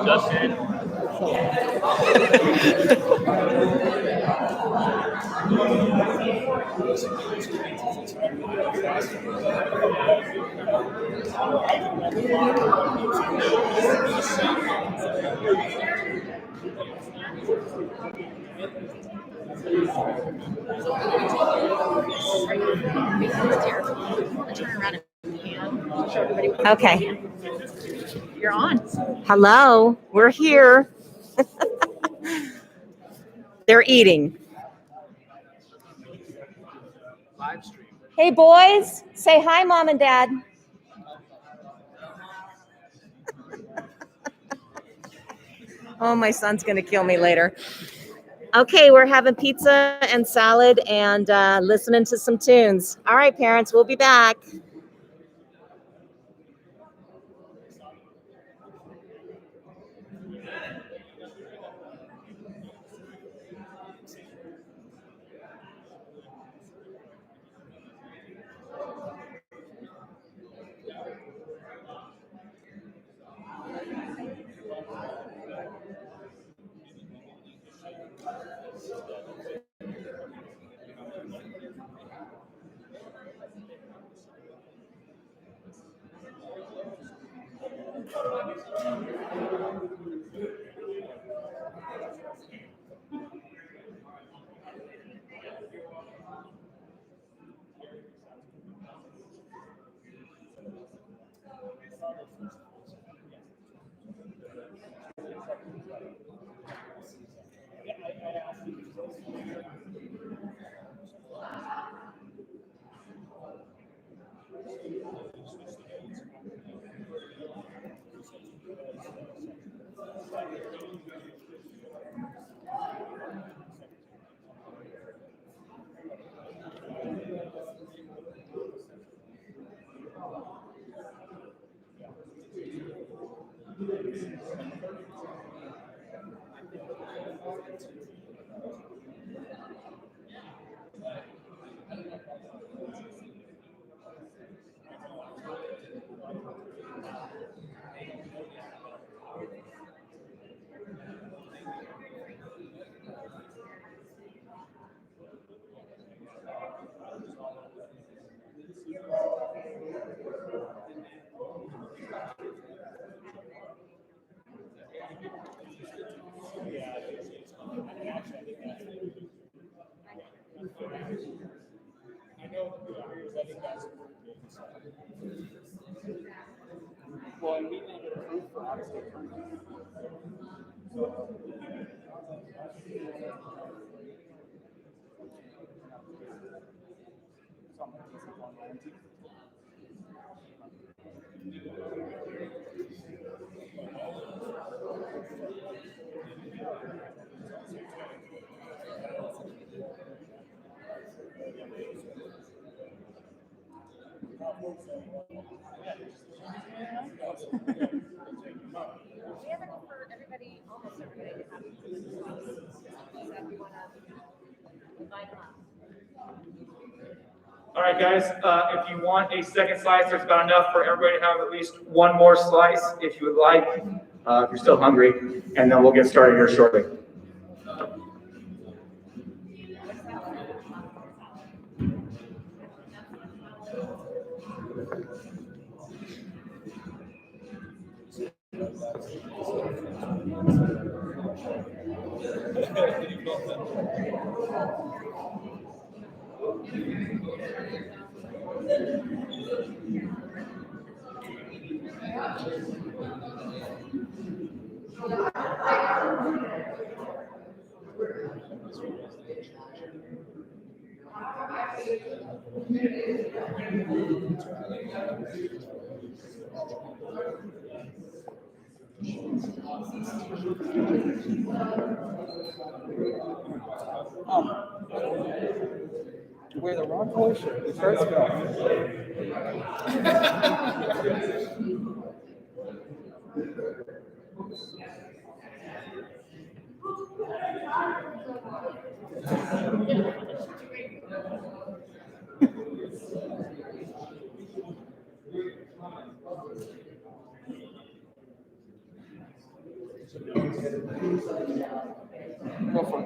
Justin. Okay. You're on. Hello, we're here. They're eating. Hey, boys, say hi, Mom and Dad. Oh, my son's going to kill me later. Okay, we're having pizza and salad and listening to some tunes. All right, parents, we'll be back. All right, guys, if you want a second slice, there's about enough for everybody to have at least one more slice if you would like, if you're still hungry, and then we'll get started here shortly. Where the wrong horse first go. Go for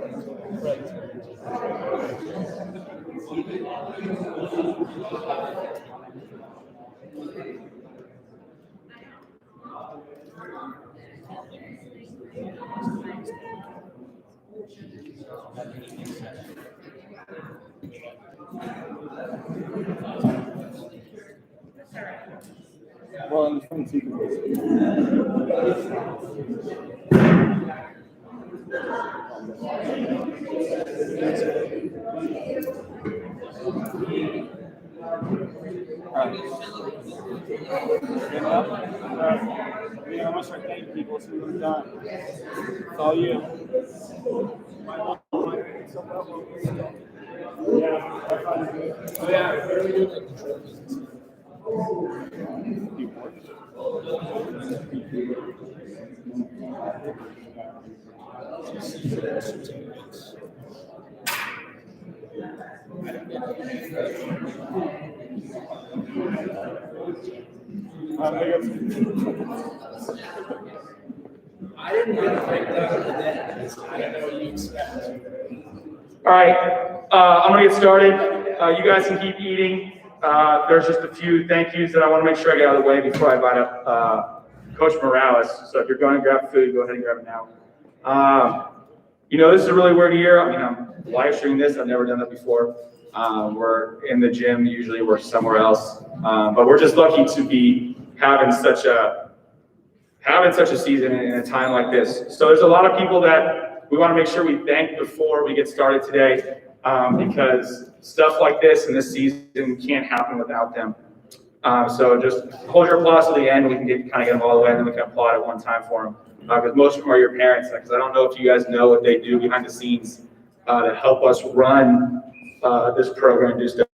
well, in the front seat. I want to start thanking people for what we've done. It's all you. I didn't get to break down the net. I don't know what you expect. All right, I'm gonna get started. You guys can keep eating. There's just a few thank yous that I want to make sure I get out of the way before I invite up Coach Morales. So if you're going to grab food, go ahead and grab it now. You know, this is a really weird year. I mean, I'm live streaming this. I've never done that before. We're in the gym. Usually we're somewhere else. But we're just lucky to be having such a season in a time like this. So there's a lot of people that we want to make sure we thank before we get started today, because stuff like this in this season can't happen without them. So just hold your applause to the end. We can kind of get them all the way, and then we can applaud at one time for them. Because most of them are your parents. Because I don't know if you guys know what they do behind the scenes to help us run this program and do stuff.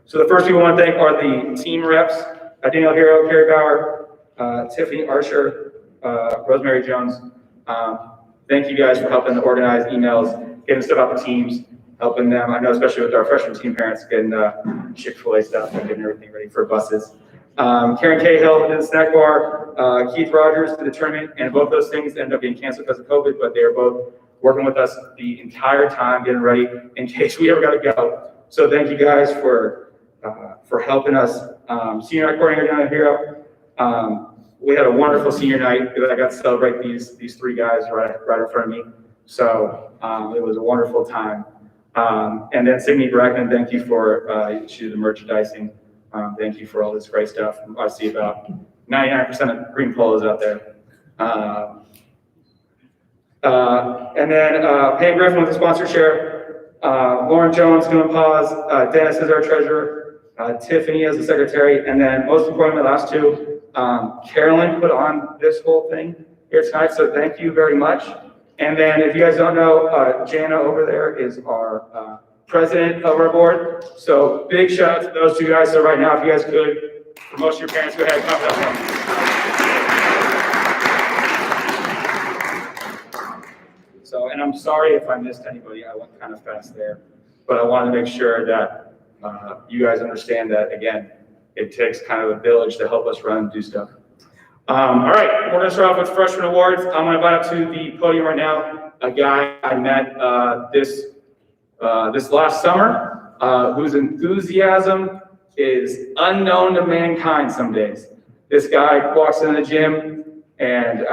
So the first people I want to thank are the team reps: Daniel Hero, Carrie Bauer, Tiffany Archer, Rosemary Jones. Thank you guys for helping to organize emails, getting stuff out to teams, helping them. I know especially with our freshman team parents getting Chick-fil-A stuff and getting everything ready for buses. Karen Cahill did the snack bar, Keith Rogers did the tournament, and both those things ended up being canceled because of COVID, but they are both working with us the entire time, getting ready in case we ever got to go. So thank you guys for helping us. Senior night coordinator down here. We had a wonderful senior night. I got to celebrate these three guys right in front of me. So it was a wonderful time. And then Sydney Brackman, thank you for she did the merchandising. Thank you for all this great stuff. I see about 99% of green polos out there. And then Pam Griffin with the sponsor share. Lauren Jones doing pause. Dennis is our treasurer. Tiffany as the secretary. And then most importantly, the last two, Carolyn put on this whole thing here tonight. So thank you very much. And then if you guys don't know, Jana over there is our president of our board. So big shout out to those two guys. So right now, if you guys could, for most of your parents, go ahead and clap that. So, and I'm sorry if I missed anybody. I went kind of fast there, but I wanted to make sure that you guys understand that, again, it takes kind of a village to help us run and do stuff. All right, we're gonna start off with freshman awards. I'm gonna invite up to the podium right now a guy I met this last summer, whose enthusiasm is unknown to mankind some days. This guy walks in the gym and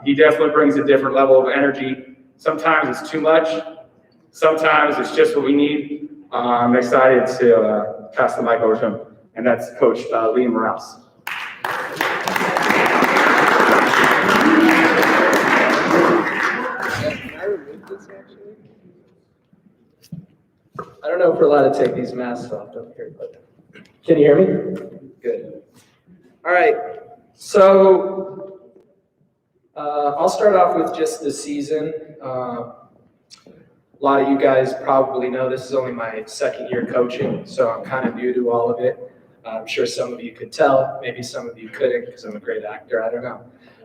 he definitely brings a different level of energy. Sometimes it's too much. Sometimes it's just what we need. I'm excited to pass the mic over to him. and that's Coach Liam Morales. I don't know if we're allowed to take these masks off up here, but can you hear me? Good. All right. So I'll start off with just the season. A lot of you guys probably know this is only my second year coaching, so I'm kind of new to all of it. I'm sure some of you could tell, maybe some of you couldn't because I'm a great actor, I don't know.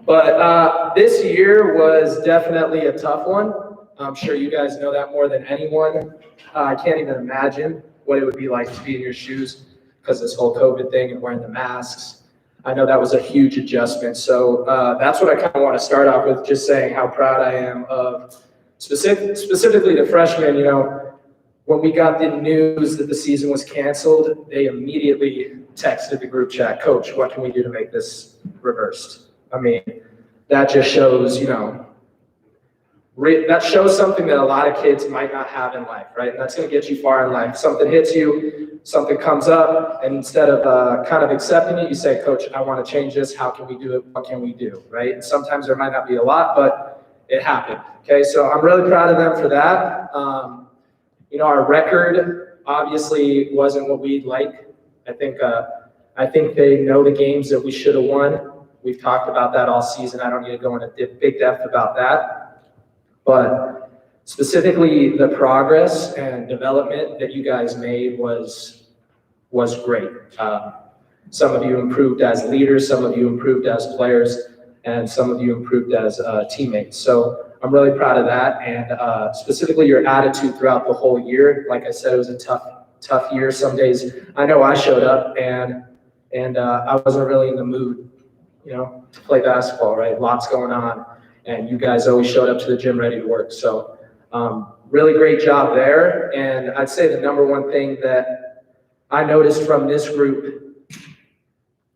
But this year was definitely a tough one. I'm sure you guys know that more than anyone. I can't even imagine what it would be like to be in your shoes because this whole COVID thing and wearing the masks. I know that was a huge adjustment. So that's what I kind of want to start off with, just saying how proud I am of specifically the freshmen. You know, when we got the news that the season was canceled, they immediately texted the group chat, "Coach, what can we do to make this reversed?" I mean, that just shows, you know, that shows something that a lot of kids might not have in life, right? And that's going to get you far in life. Something hits you, something comes up, and instead of kind of accepting it, you say, "Coach, I want to change this. How can we do it? What can we do?" Right? And sometimes there might not be a lot, but it happened. Okay, so I'm really proud of them for that. You know, our record obviously wasn't what we'd like. I think they know the games that we should have won. We've talked about that all season. I don't need to go into big depth about that. But specifically, the progress and development that you guys made was great. Some of you improved as leaders, some of you improved as players, and some of you improved as teammates. So I'm really proud of that, and specifically your attitude throughout the whole year. Like I said, it was a tough year. Some days I know I showed up and I wasn't really in the mood, you know, to play basketball. Right, lots going on. And you guys always showed up to the gym ready to work. So really great job there. And I'd say the number one thing that I noticed from this group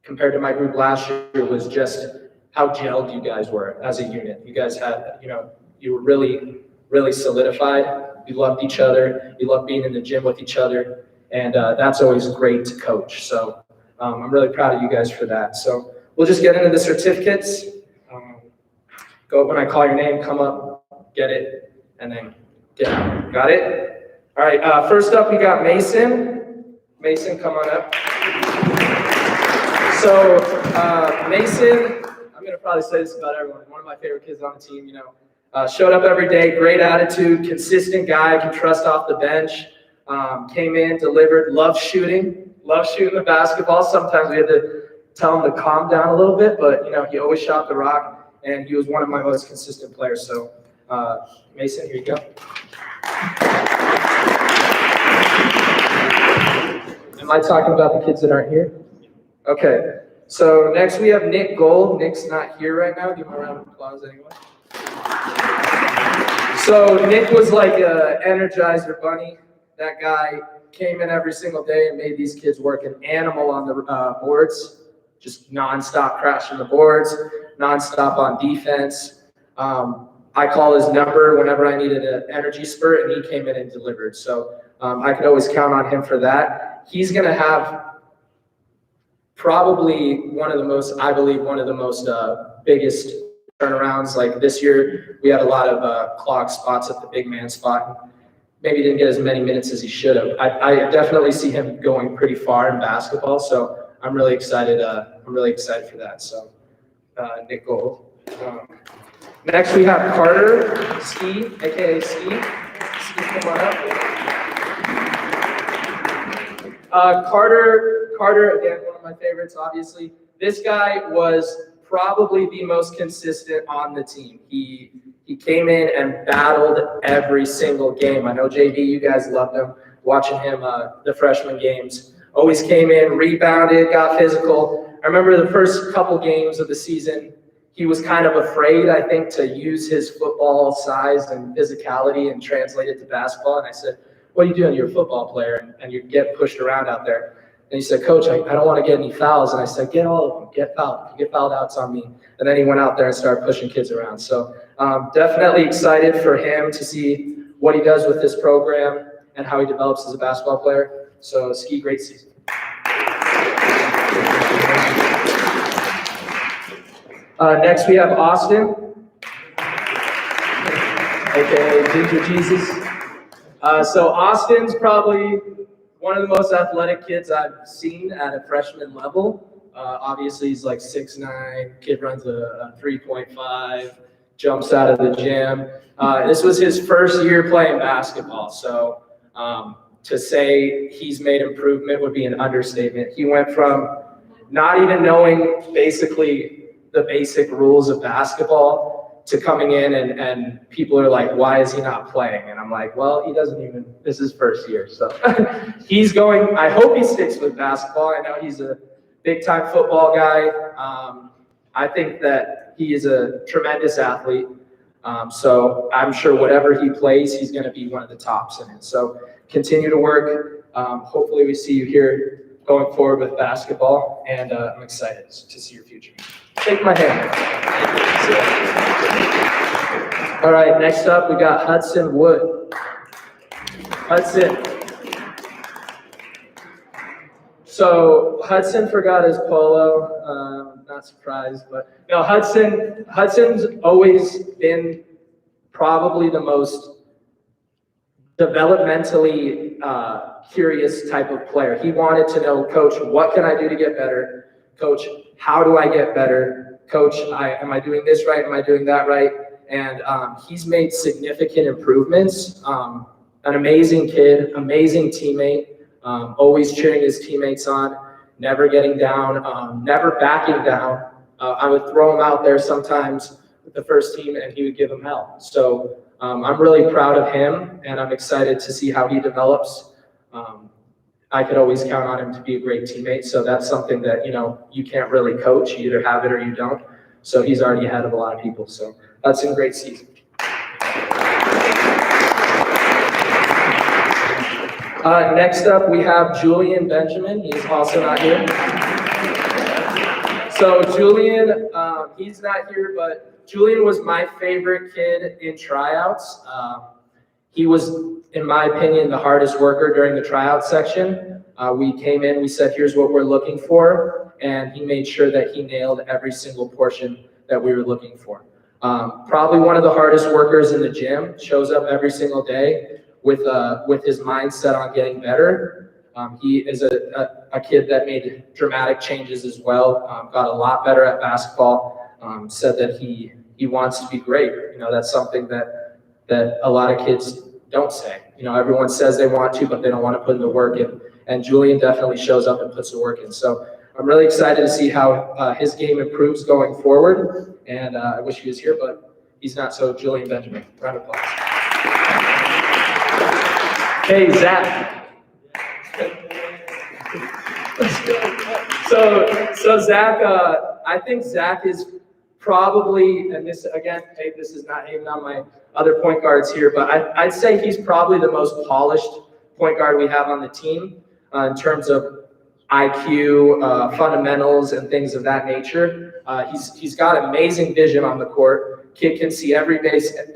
compared to my group last year was just how gelled you guys were as a unit. You guys had, you know, you were really, really solidified. You loved each other. You loved being in the gym with each other. And that's always great to coach. So I'm really proud of you guys for that. So we'll just get into the certificates. Go up when I call your name, come up, get it, and then get out. Got it? All right, first up we got Mason. Mason, come on up. So Mason, I'm gonna probably say this about everyone, one of my favorite kids on the team, you know. Showed up every day, great attitude, consistent guy, can trust off the bench. Came in, delivered, loved shooting the basketball. Sometimes we had to tell him to calm down a little bit, but you know, he always shot the rock. And he was one of my most consistent players. So, Mason, here you go. Am I talking about the kids that aren't here? Okay. So next we have Nick Gold. Nick's not here right now. Give him a round of applause anyway. So Nick was like an Energizer bunny. That guy came in every single day and made these kids work an animal on the boards. Just nonstop crashing the boards, nonstop on defense. I call his number whenever I needed an energy spurt, and he came in and delivered. So I could always count on him for that. He's going to have probably one of the most biggest turnarounds. Like this year, we had a lot of clogged spots at the big man spot. Maybe didn't get as many minutes as he should have. I definitely see him going pretty far in basketball. So I'm really excited. I'm really excited for that. So, Nick Gold. Next, we have Carter Ski, aka Ski. Ski, come on up. Carter, again, one of my favorites. Obviously, this guy was probably the most consistent on the team. He came in and battled every single game. I know JV, you guys loved him. Watching him the freshman games. Always came in, rebounded, got physical. I remember the first couple games of the season, he was kind of afraid, I think, to use his football size and physicality and translate it to basketball. And I said, "What are you doing? You're a football player, and you get pushed around out there." And he said, "Coach, I don't want to get any fouls." And I said, "Get all of them. Get fouled. If you get fouled out, it's on me." And then he went out there and started pushing kids around. So definitely excited for him to see what he does with this program and how he develops as a basketball player. So Ski, great season. Next, we have Austin, aka Ginger Jesus. So Austin's probably one of the most athletic kids I've seen at a freshman level. Obviously, he's like 6'9", kid runs a 3.5, jumps out of the gym. This was his first year playing basketball, so to say he's made improvement would be an understatement. He went from not even knowing basically the basic rules of basketball to coming in and people are like, why is he not playing? And I'm like, well, he doesn't even, this is first year. So he's going, I hope he sticks with basketball. I know he's a big time football guy. I think that he is a tremendous athlete. So I'm sure whatever he plays, he's going to be one of the tops in it. So continue to work. Hopefully we see you here going forward with basketball, and I'm excited to see your future. Shake my hand. All right, next up we got Hudson Wood. Hudson. So Hudson forgot his polo. Not surprised, but no, Hudson's always been probably the most developmentally curious type of player. He wanted to know, Coach, what can I do to get better? Coach, how do I get better? Coach, am I doing this right? Am I doing that right? And he's made significant improvements. An amazing kid, amazing teammate, always cheering his teammates on, never getting down, never backing down. I would throw him out there sometimes with the first team and he would give them hell. So I'm really proud of him and I'm excited to see how he develops. I could always count on him to be a great teammate. So that's something that, you can't really coach. You either have it or you don't. So he's already ahead of a lot of people. So that's a great season. Next up, we have Julian Benjamin. He's also not here. So Julian, he's not here, but Julian was my favorite kid in tryouts. He was, in my opinion, the hardest worker during the tryout section. We came in, we said, here's what we're looking for, and he made sure that he nailed every single portion that we were looking for. Probably one of the hardest workers in the gym, shows up every single day with his mindset on getting better. He is a kid that made dramatic changes as well, got a lot better at basketball, said that he wants to be great. That's something that a lot of kids don't say. Everyone says they want to, but they don't want to put in the work in. And Julian definitely shows up and puts the work in. So I'm really excited to see how his game improves going forward. And I wish he was here, but he's not. So Julian Benjamin, round of applause. Hey, Zach. So Zach, I think Zach is probably, and this again, hey, this is not even on my other point guards here, but I'd say he's probably the most polished point guard we have on the team in terms of IQ, fundamentals, and things of that nature. He's got amazing vision on the court. Kid can see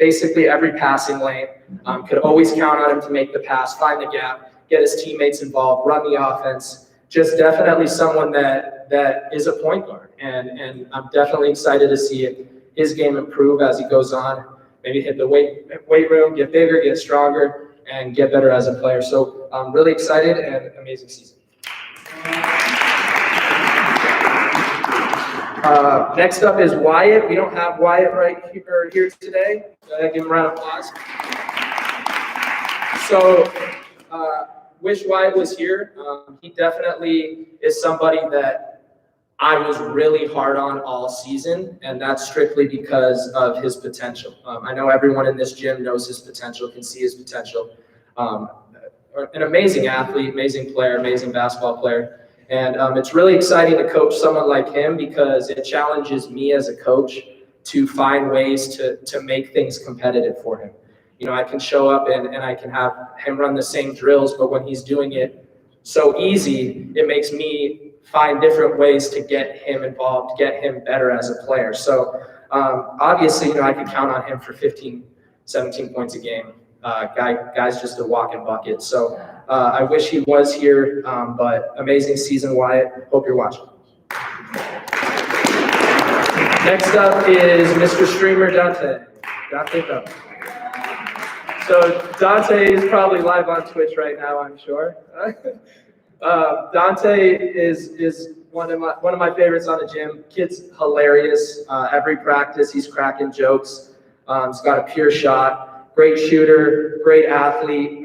basically every passing lane. Could always count on him to make the pass, find the gap, get his teammates involved, run the offense. Just definitely someone that is a point guard, and I'm definitely excited to see his game improve as he goes on. Maybe hit the weight room, get bigger, get stronger, and get better as a player. So I'm really excited and amazing season. Next up is Wyatt. We don't have Wyatt right here today. Give him a round of applause. So wish Wyatt was here. He definitely is somebody that I was really hard on all season, and that's strictly because of his potential. I know everyone in this gym knows his potential, can see his potential. An amazing athlete, amazing player, amazing basketball player. And it's really exciting to coach someone like him because it challenges me as a coach to find ways to make things competitive for him. I can show up and I can have him run the same drills, but when he's doing it so easy, it makes me find different ways to get him involved, get him better as a player. So obviously, I can count on him for 15, 17 points a game. Guy's just a walking bucket. So I wish he was here, but amazing season, Wyatt. Hope you're watching. Next up is Mr. Streamer Dante. Dante Bell. So Dante is probably live on Twitch right now, I'm sure. Dante is one of my favorites on the gym. Kid's hilarious. Every practice, he's cracking jokes. He's got a pure shot. Great shooter. Great athlete.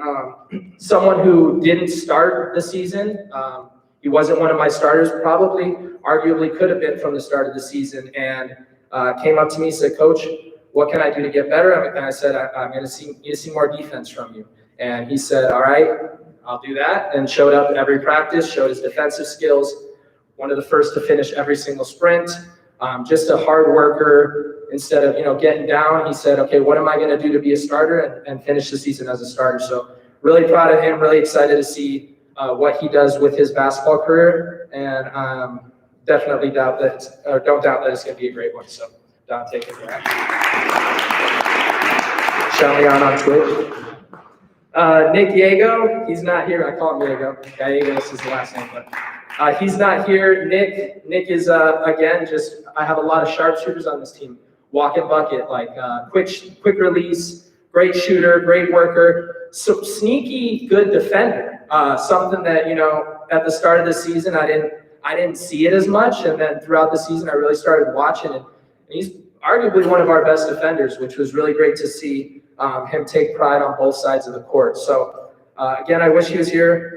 Someone who didn't start the season. He wasn't one of my starters. Probably, arguably, could have been from the start of the season. And came up to me and said, "Coach, what can I do to get better?" And I said, "I'm going to need to see more defense from you." And he said, "All right, I'll do that." And showed up every practice, showed his defensive skills. One of the first to finish every single sprint. Just a hard worker. Instead of getting down, he said, "Okay, what am I going to do to be a starter and finish the season as a starter?" So really proud of him. Really excited to see what he does with his basketball career, and definitely don't doubt that it's going to be a great one. So Dante, congrats. Shouting on Twitch. Nick Yago, he's not here. I call him Yago. Gallegos is his last name, but he's not here. Nick is again I have a lot of sharpshooters on this team. Walk and bucket, like quick release, great shooter, great worker, so sneaky good defender. Something that at the start of the season I didn't see it as much, and then throughout the season I really started watching it. And he's arguably one of our best defenders, which was really great to see him take pride on both sides of the court. So again, I wish he was here.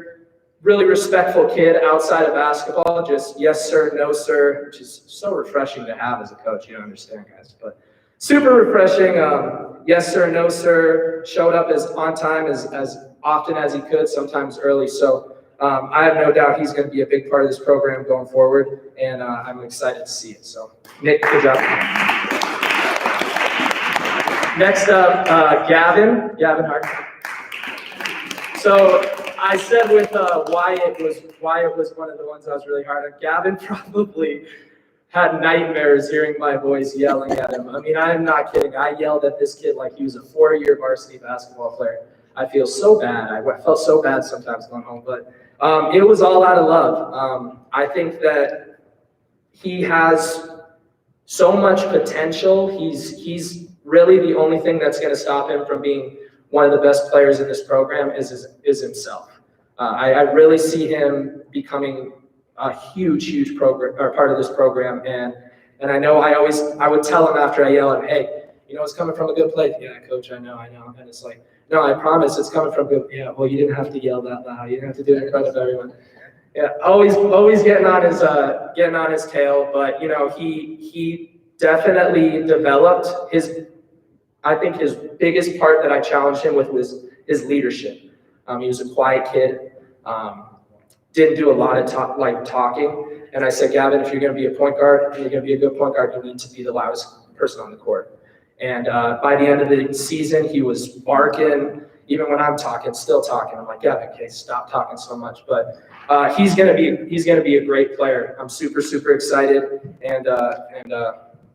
Really respectful kid outside of basketball, just yes sir, no sir, which is so refreshing to have as a coach. You don't understand, guys, but super refreshing. Yes sir, no sir. Showed up as on time as often as he could, sometimes early. So I have no doubt he's going to be a big part of this program going forward, and I'm excited to see it. So Nick, good job. Next up, Gavin Hart. So I said with Wyatt was one of the ones I was really hard on. Gavin probably had nightmares hearing my voice yelling at him. I mean, I'm not kidding. I yelled at this kid like he was a 4-year varsity basketball player. I feel so bad. I felt so bad sometimes going home, but it was all out of love. I think that he has so much potential. He's really the only thing that's going to stop him from being one of the best players in this program is himself. I really see him becoming a huge program or part of this program, and I know I would tell him after I yell at him, "Hey, it's coming from a good place." "Yeah, coach, I know," and it's like, "No, I promise it's coming from good." "Yeah, well, you didn't have to yell that loud. You didn't have to do it in front of everyone." Yeah, always getting on his tail, but he definitely developed I think his biggest part that I challenged him with was his leadership. He was a quiet kid, didn't do a lot of talking. And I said, "Gavin, if you're going to be a point guard, and you're going to be a good point guard, you need to be the loudest person on the court." And by the end of the season, he was barking. Even when I'm talking, still talking. I'm like, "Gavin, okay, stop talking so much." But he's going to be a great player. I'm super excited, and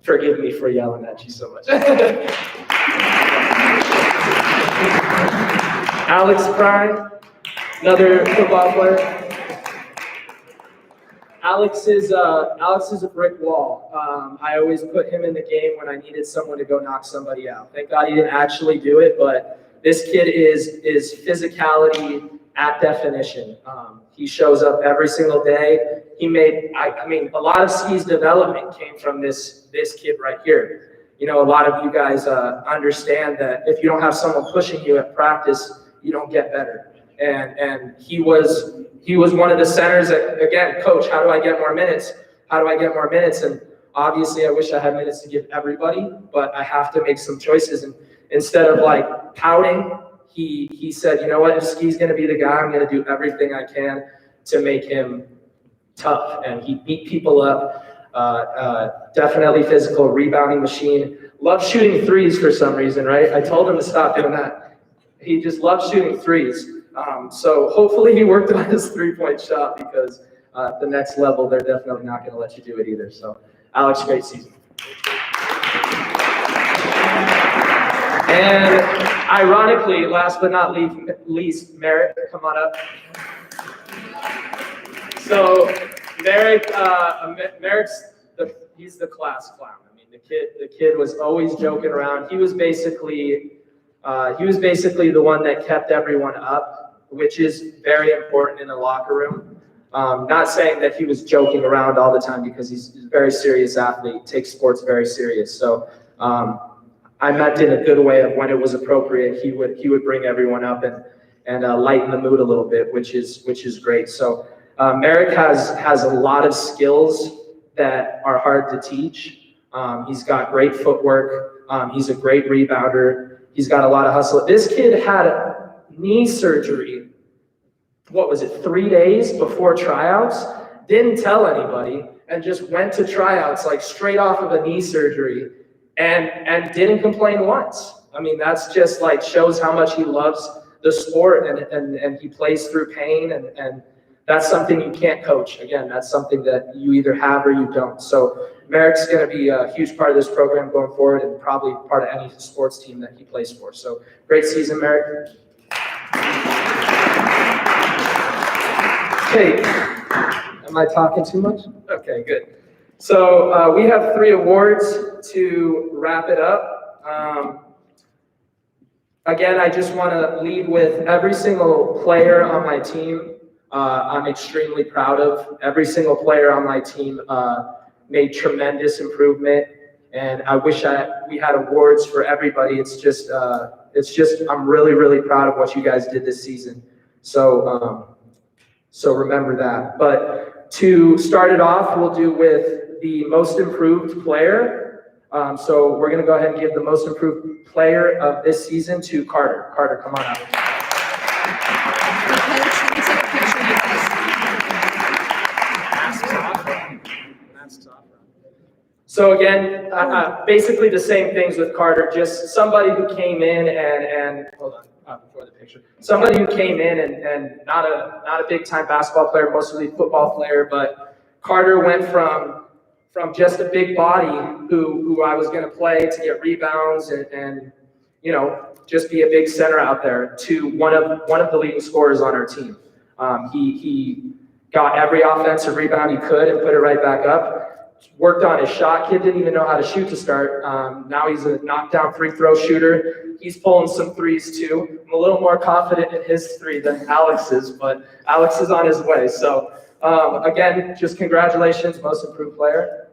forgive me for yelling at you so much. Alex Prime, another football player. Alex is a brick wall. I always put him in the game when I needed someone to go knock somebody out. Thank God he didn't actually do it, but this kid is physicality at definition. He shows up every single day. I mean, a lot of Ski's development came from this kid right here. A lot of you guys understand that if you don't have someone pushing you at practice, you don't get better. And he was one of the centers that, again, "Coach, how do I get more minutes? How do I get more minutes?" And obviously, I wish I had minutes to give everybody, but I have to make some choices. And instead of pouting, he said, "You know what? If Ski's going to be the guy, I'm going to do everything I can to make him tough." And he beat people up. Definitely physical, rebounding machine. Loves shooting threes for some reason, right? I told him to stop doing that. He just loves shooting threes. So hopefully he worked on his 3-point shot, because at the next level, they're definitely not going to let you do it either. So Alex, great season. And ironically, last but not least, Merrick, come on up. So Merrick's he's the class clown. I mean, the kid was always joking around. He was basically the one that kept everyone up, which is very important in the locker room. Not saying that he was joking around all the time, because he's a very serious athlete, takes sports very serious. So I meant in a good way of when it was appropriate, he would bring everyone up and lighten the mood a little bit, which is great. So Merrick has a lot of skills that are hard to teach. He's got great footwork. He's a great rebounder. He's got a lot of hustle. This kid had knee surgery, what was it, 3 days before tryouts? Didn't tell anybody, and just went to tryouts like straight off of a knee surgery, and didn't complain once. I mean, that's just like shows how much he loves the sport, and he plays through pain, and that's something you can't coach. Again, that's something that you either have or you don't. So Merrick's going to be a huge part of this program going forward, and probably part of any sports team that he plays for. So great season, Merrick. Okay, am I talking too much? Okay, good. So we have 3 awards to wrap it up. Again, I just want to lead with every single player on my team. I'm extremely proud of. Every single player on my team made tremendous improvement, and I wish we had awards for everybody. It's just I'm really, really proud of what you guys did this season. So remember that. But to start it off, we'll do with the most improved player. So we're going to go ahead and give the most improved player of this season to Carter. Carter, come on up. So again, basically the same things with Carter, just somebody who came in and hold on, before the picture. Somebody who came in and not a big time basketball player, mostly football player, but Carter went from just a big body who I was going to play to get rebounds and you know, just be a big center out there, to one of the leading scorers on our team. He got every offensive rebound he could and put it right back up. Worked on his shot. Kid didn't even know how to shoot to start. Now he's a knockdown free throw shooter. He's pulling some threes too. I'm a little more confident in his three than Alex's, but Alex is on his way. So again, just congratulations, most improved player.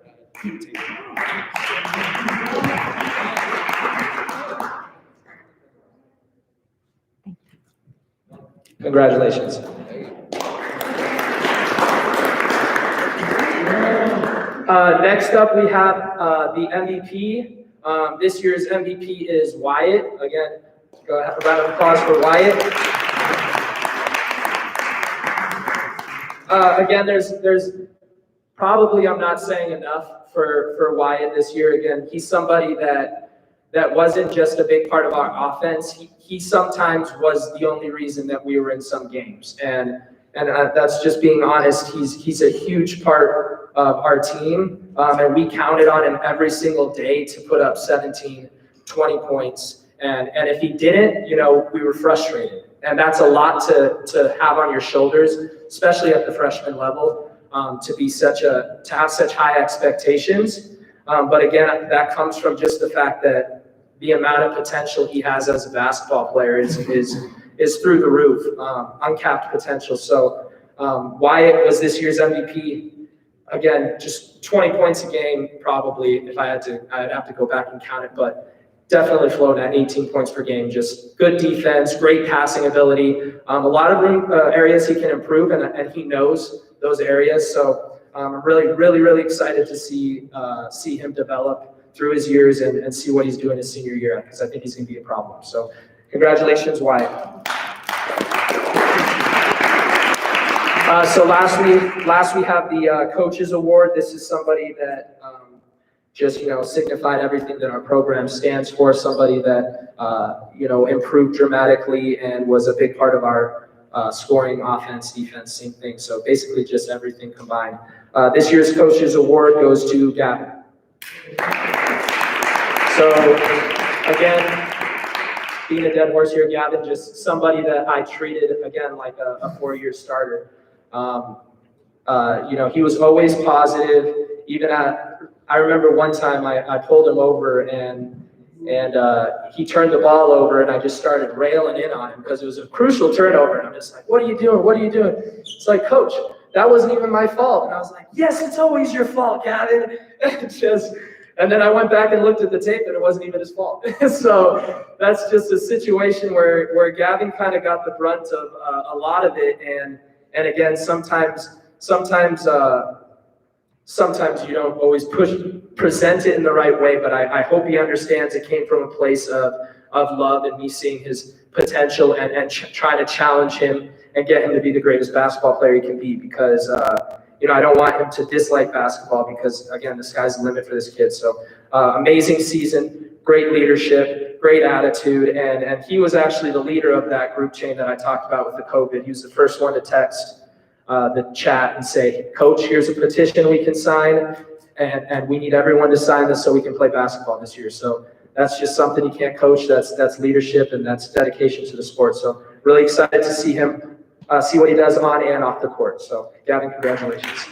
Congratulations. Next up, we have the MVP. This year's MVP is Wyatt. Again, go ahead, a round of applause for Wyatt. Again, there's probably, I'm not saying enough for Wyatt this year. Again, he's somebody that wasn't just a big part of our offense. He sometimes was the only reason that we were in some games, and that's just being honest. He's a huge part of our team, and we counted on him every single day to put up 17, 20 points. And if he didn't, you know, we were frustrated. And that's a lot to have on your shoulders, especially at the freshman level, to have such high expectations. But again, that comes from just the fact that the amount of potential he has as a basketball player is through the roof, uncapped potential. So Wyatt was this year's MVP. Again, just 20 points a game, probably, if I'd have to go back and count it, but definitely flowed at 18 points per game. Just good defense, great passing ability, a lot of areas he can improve, and he knows those areas. So I'm really excited to see him develop through his years and see what he's doing his senior year, because I think he's going to be a problem. So congratulations, Wyatt. So last we have the coaches award. This is somebody that just signified everything that our program stands for. Somebody that improved dramatically and was a big part of our scoring, offense, defense, same thing. So basically just everything combined. This year's coaches award goes to Gavin. So again, being a dead horse here, Gavin, just somebody that I treated again like a 4-year starter. He was always positive, even at I remember one time I pulled him over and he turned the ball over and I just started railing in on him because it was a crucial turnover. And I'm just like, what are you doing? What are you doing? It's like, coach, that wasn't even my fault. And I was like, yes, it's always your fault, Gavin. And then I went back and looked at the tape and it wasn't even his fault. So that's just a situation where Gavin kind of got the brunt of a lot of it. And again, sometimes you don't always present it in the right way, but I hope he understands it came from a place of love and me seeing his potential and trying to challenge him and get him to be the greatest basketball player he can be, because I don't want him to dislike basketball, because again, the sky's the limit for this kid. So amazing season, great leadership, great attitude, and he was actually the leader of that group chain that I talked about with the COVID. He was the first one to text the chat and say, coach, here's a petition we can sign, and we need everyone to sign this so we can play basketball this year. So that's just something you can't coach. That's leadership, and that's dedication to the sport. So really excited to see him, see what he does on and off the court. So Gavin, congratulations.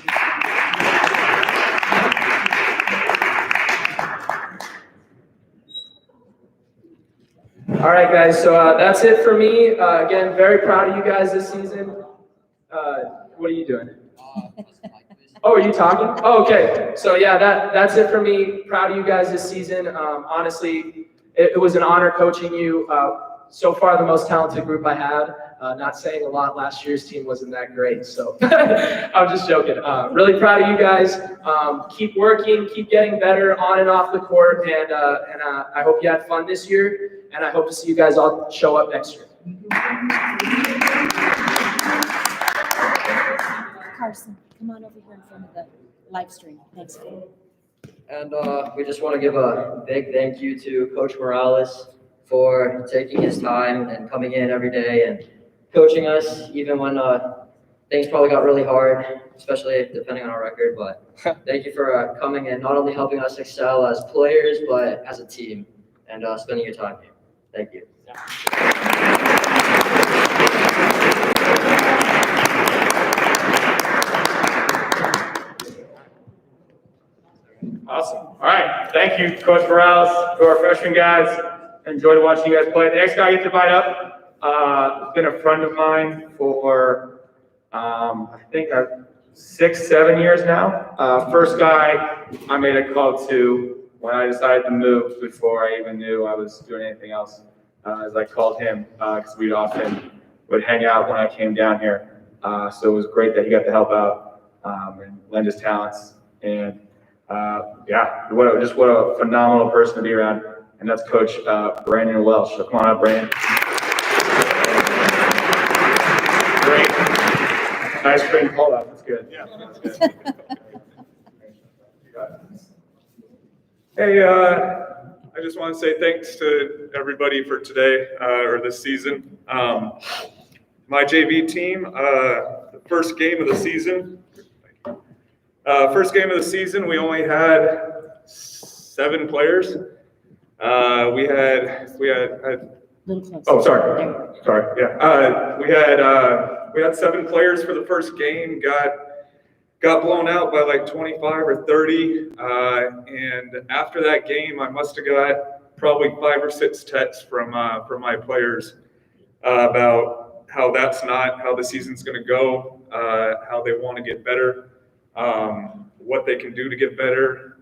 All right, guys, so that's it for me. Again, very proud of you guys this season. What are you doing? Oh, are you talking? Oh, okay. So yeah, that's it for me. Proud of you guys this season. Honestly, it was an honor coaching you. So far, the most talented group I had. Not saying a lot. Last year's team wasn't that great, so I'm just joking. Really proud of you guys. Keep working, keep getting better on and off the court, and I hope you had fun this year, and I hope to see you guys all show up next year. Carson, come on over here in front of the live stream. Thanks. And we just want to give a big thank you to Coach Morales for taking his time and coming in every day and coaching us, even when things probably got really hard, especially depending on our record. But thank you for coming and not only helping us excel as players, but as a team, and spending your time here. Thank you. Awesome. All right. Thank you, Coach Morales, to our freshman guys. Enjoyed watching you guys play. The next guy I get to invite up has been a friend of mine for, I think, 6-7 years now. First guy I made a call to when I decided to move before I even knew I was doing anything else, as I called him, because we'd often would hang out when I came down here. So it was great that he got to help out and lend his talents. And yeah, what a phenomenal person to be around. And that's Coach Brandon Welsh. So come on up, Brandon. Great. Nice spring call out. That's good. Yeah, that's good. Hey, I just want to say thanks to everybody for today or this season. My JV team, the first game of the season. We only had 7 players. We had. Oh, sorry. Yeah. We had 7 players for the first game. Got blown out by like 25 or 30. And after that game, I must have got probably 5 or 6 texts from my players about how that's not how the season's going to go, how they want to get better, what they can do to get better,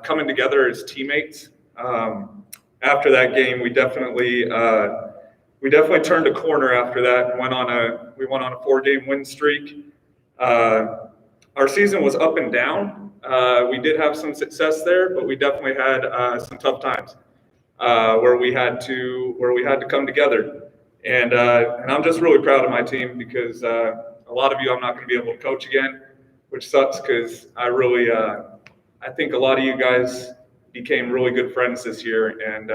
coming together as teammates. After that game, we definitely turned a corner after that. We went on a 4-game win streak. Our season was up and down. We did have some success there, but we definitely had some tough times where we had to come together. And I'm just really proud of my team, because a lot of you I'm not going to be able to coach again, which sucks, because I think a lot of you guys became really good friends this year, and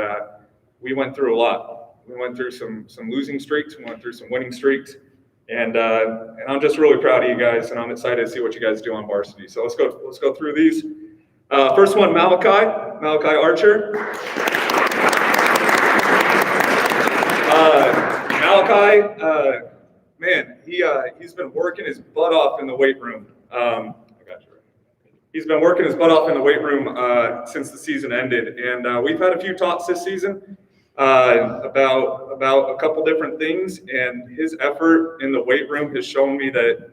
we went through a lot. We went through some losing streaks, we went through some winning streaks, and I'm just really proud of you guys, and I'm excited to see what you guys do on varsity. So let's go through these. First one, Malachi Archer. Malachi, man, he's been working his butt off in the weight room. I got you. he's been working his butt off in the weight room since the season ended, and we've had a few talks this season about a couple different things, and his effort in the weight room has shown me that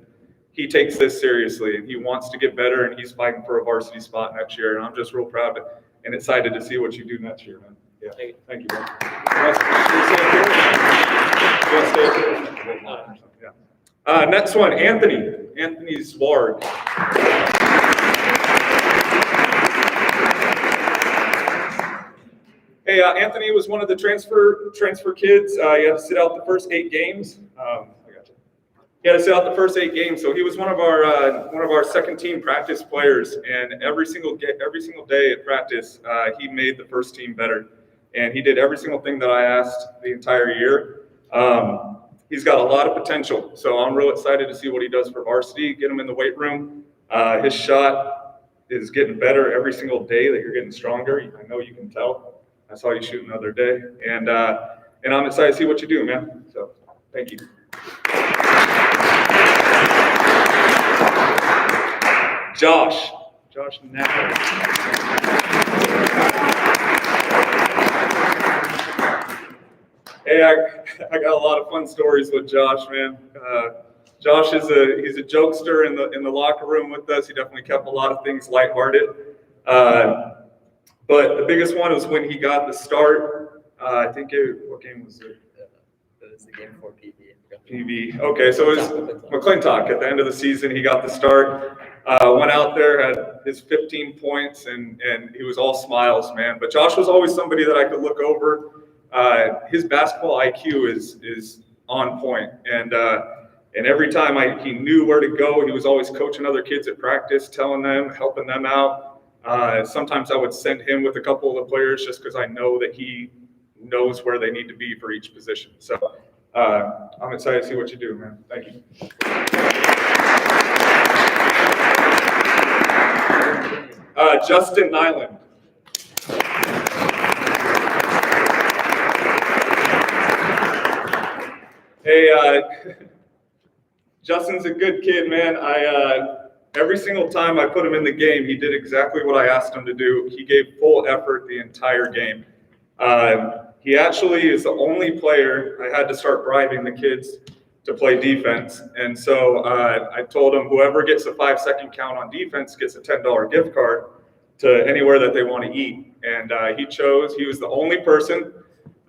he takes this seriously, and he wants to get better, and he's fighting for a varsity spot next year, and I'm just real proud and excited to see what you do next year, man. Yeah, thank you, man. Next one, Anthony Sward. Hey, Anthony was one of the transfer kids. He had to sit out the first 8 games. He had to sit out the first 8 games, so he was one of our second team practice players. And every single day at practice, he made the first team better. And he did every single thing that I asked the entire year. He's got a lot of potential, so I'm real excited to see what he does for varsity. Get him in the weight room. His shot is getting better every single day that you're getting stronger. I know you can tell. I saw you shooting the other day, and I'm excited to see what you do, man. So, thank you. Josh Napper. Hey, I got a lot of fun stories with Josh, man. Josh he's a jokester in the locker room with us. He definitely kept a lot of things lighthearted. But the biggest one was when he got the start. What game was it? It was the game before PV. PV. Okay, so it was McClintock. At the end of the season, he got the start. Went out there, had his 15 points, and he was all smiles, man. But Josh was always somebody that I could look over. His basketball IQ is on point, and every time he knew where to go. He was always coaching other kids at practice, telling them, helping them out. Sometimes I would send him with a couple of the players just because I know that he knows where they need to be for each position. So I'm excited to see what you do, man. Thank you. Justin Nyland. Hey, Justin's a good kid, man. Every single time I put him in the game, he did exactly what I asked him to do. He gave full effort the entire game. He actually is the only player I had to start bribing the kids to play defense. And so I told him whoever gets a 5-second count on defense gets a $10 gift card to anywhere that they want to eat. And he was the only person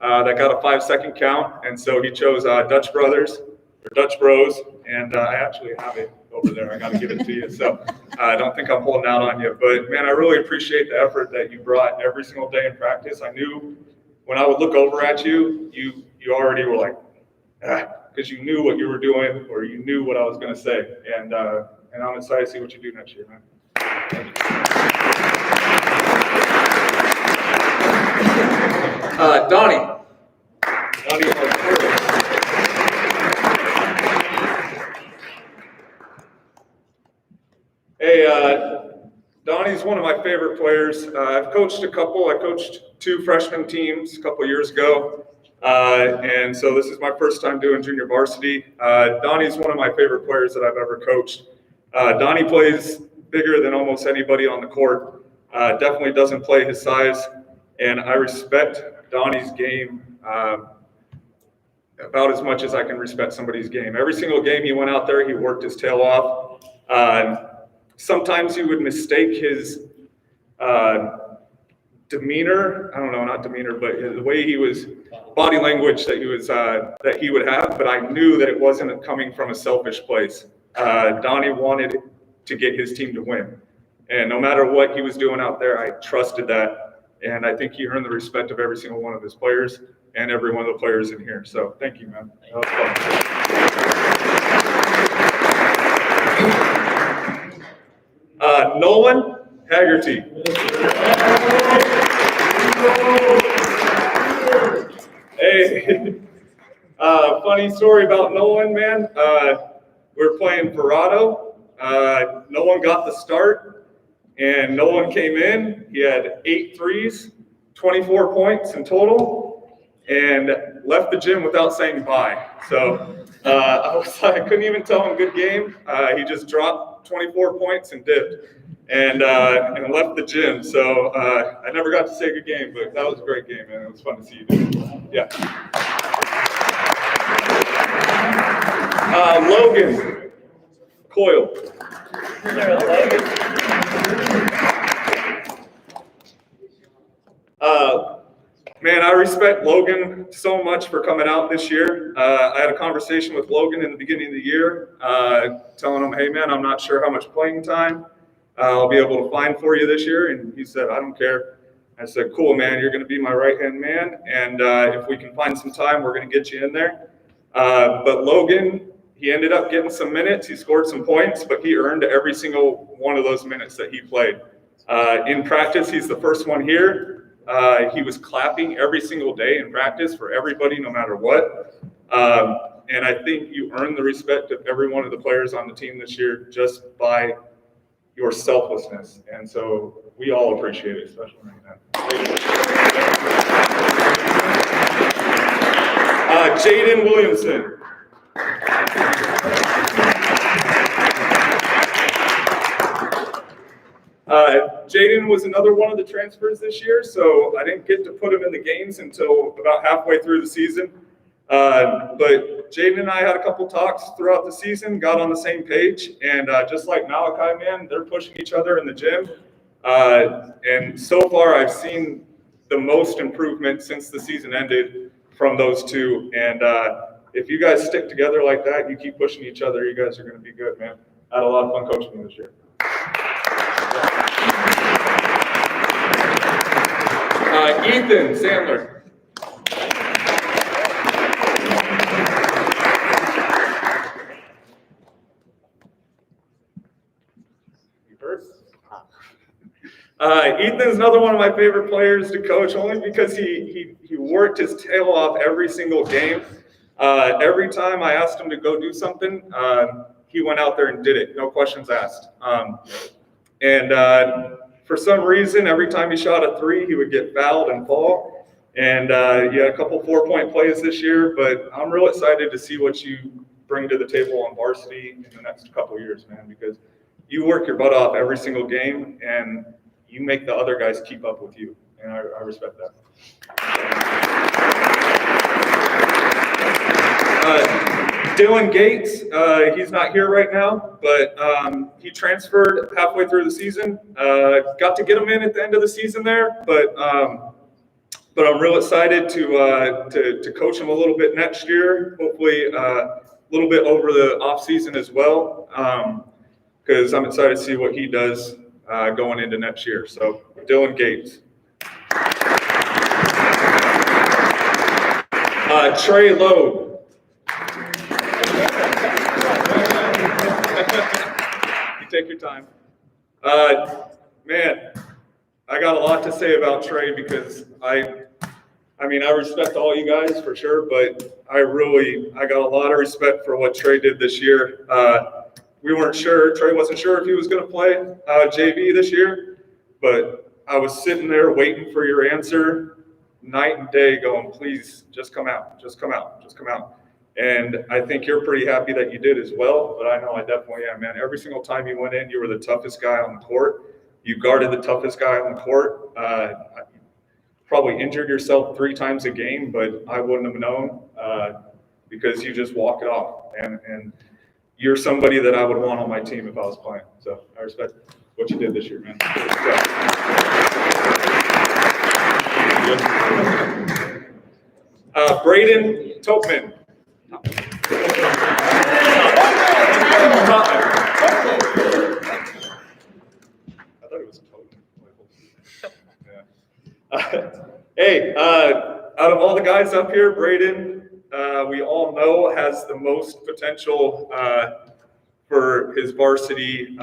that got a 5-second count. And so he chose Dutch Bros. And I actually have it over there. I got to give it to you. So I don't think I'm holding out on you. But, man, I really appreciate the effort that you brought every single day in practice. I knew when I would look over at you, you already were like, because you knew what you were doing or you knew what I was going to say. And I'm excited to see what you do next year, man. Donnie. Hey, Donnie's one of my favorite players. I've coached a couple. I coached 2 freshman teams a couple years ago. And so this is my first time doing junior varsity. Donnie's one of my favorite players that I've ever coached. Donnie plays bigger than almost anybody on the court. Definitely doesn't play his size. And I respect Donnie's game about as much as I can respect somebody's game. Every single game he went out there, he worked his tail off. Sometimes you would mistake his demeanor. I don't know, not demeanor, but the way he was, body language that he would have. But I knew that it wasn't coming from a selfish place. Donnie wanted to get his team to win, and no matter what he was doing out there, I trusted that, and I think he earned the respect of every single one of his players and every one of the players in here. So thank you, man. That was fun. Nolan Haggerty. Hey, funny story about Nolan, man. We were playing Verado. Nolan got the start, and Nolan came in. He had 8 threes, 24 points in total, and left the gym without saying bye. So I couldn't even tell him good game. He just dropped 24 points and dipped. and left the gym. So I never got to say good game, but that was a great game, man. It was fun to see you do. Yeah. Logan Coyle. Man, I respect Logan so much for coming out this year. I had a conversation with Logan in the beginning of the year, telling him, hey, man, I'm not sure how much playing time I'll be able to find for you this year. And he said, I don't care. I said, cool, man, you're going to be my right-hand man. And if we can find some time, we're going to get you in there. But Logan, he ended up getting some minutes. He scored some points, but he earned every single one of those minutes that he played. In practice, he's the first one here. He was clapping every single day in practice for everybody, no matter what. And I think you earn the respect of every one of the players on the team this year just by your selflessness. And so we all appreciate it, especially right now. Jaden Williamson. Jaden was another one of the transfers this year, so I didn't get to put him in the games until about halfway through the season. But Jaden and I had a couple talks throughout the season, got on the same page, and just like Malachi, man, they're pushing each other in the gym. And so far, I've seen the most improvement since the season ended from those two. And if you guys stick together like that, you keep pushing each other, you guys are going to be good, man. I had a lot of fun coaching you this year. Ethan Sandler. You first? Ethan's another one of my favorite players to coach, only because he worked his tail off every single game. Every time I asked him to go do something, he went out there and did it, no questions asked. For some reason, every time he shot a three, he would get fouled and fall. And he had a couple 4-point plays this year, but I'm real excited to see what you bring to the table on varsity in the next couple of years, man, because you work your butt off every single game, and you make the other guys keep up with you, and I respect that. Dylan Gates, he's not here right now, but he transferred halfway through the season. Got to get him in at the end of the season there, but I'm real excited to coach him a little bit next year. Hopefully, a little bit over the off season as well, because I'm excited to see what he does going into next year. So, Dylan Gates. Trey Lowe. You take your time. Man, I got a lot to say about Trey because I respect all you guys for sure, but I got a lot of respect for what Trey did this year. We weren't sure, Trey wasn't sure if he was going to play JV this year, but I was sitting there waiting for your answer night and day going, please just come out, just come out, just come out. And I think you're pretty happy that you did as well, but I know I definitely am, man. Every single time you went in, you were the toughest guy on the court. You guarded the toughest guy on the court. Probably injured yourself 3 times a game, but I wouldn't have known because you just walk it off. And you're somebody that I would want on my team if I was playing. So I respect what you did this year, man. Braden Topman. I thought it was Topman. Yeah. Hey, out of all the guys up here, Braden, we all know has the most potential for his varsity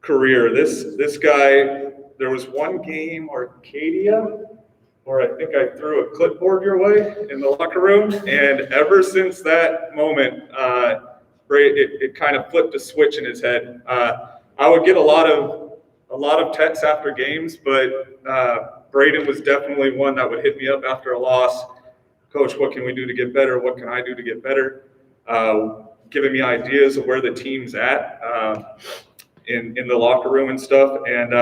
career. This guy, there was one game, Arcadia, where I think I threw a clipboard your way in the locker room, and ever since that moment, it kind of flipped a switch in his head. I would get a lot of texts after games, but Braden was definitely one that would hit me up after a loss. Coach, what can we do to get better? What can I do to get better? Giving me ideas of where the team's at. in the locker room and stuff. And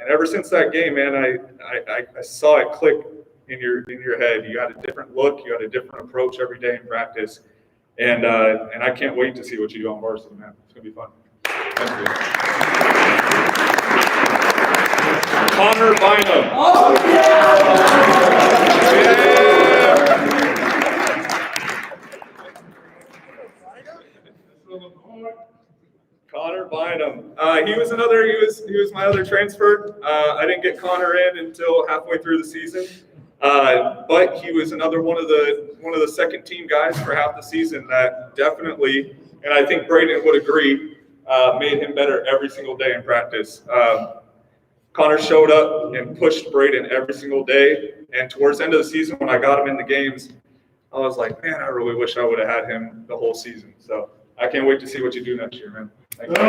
ever since that game, man, I saw it click in your head. You got a different look, you got a different approach every day in practice. And I can't wait to see what you do on varsity, man. It's gonna be fun. Thank you. Connor Bynum. Oh, Connor Bynum. He was my other transfer. I didn't get Connor in until halfway through the season. But he was another one of the second team guys for half the season that definitely, and I think Braden would agree, made him better every single day in practice. Connor showed up and pushed Braden every single day. And towards the end of the season, when I got him in the games, I was like, man, I really wish I would have had him the whole season. So I can't wait to see what you do next year, man. Thank you.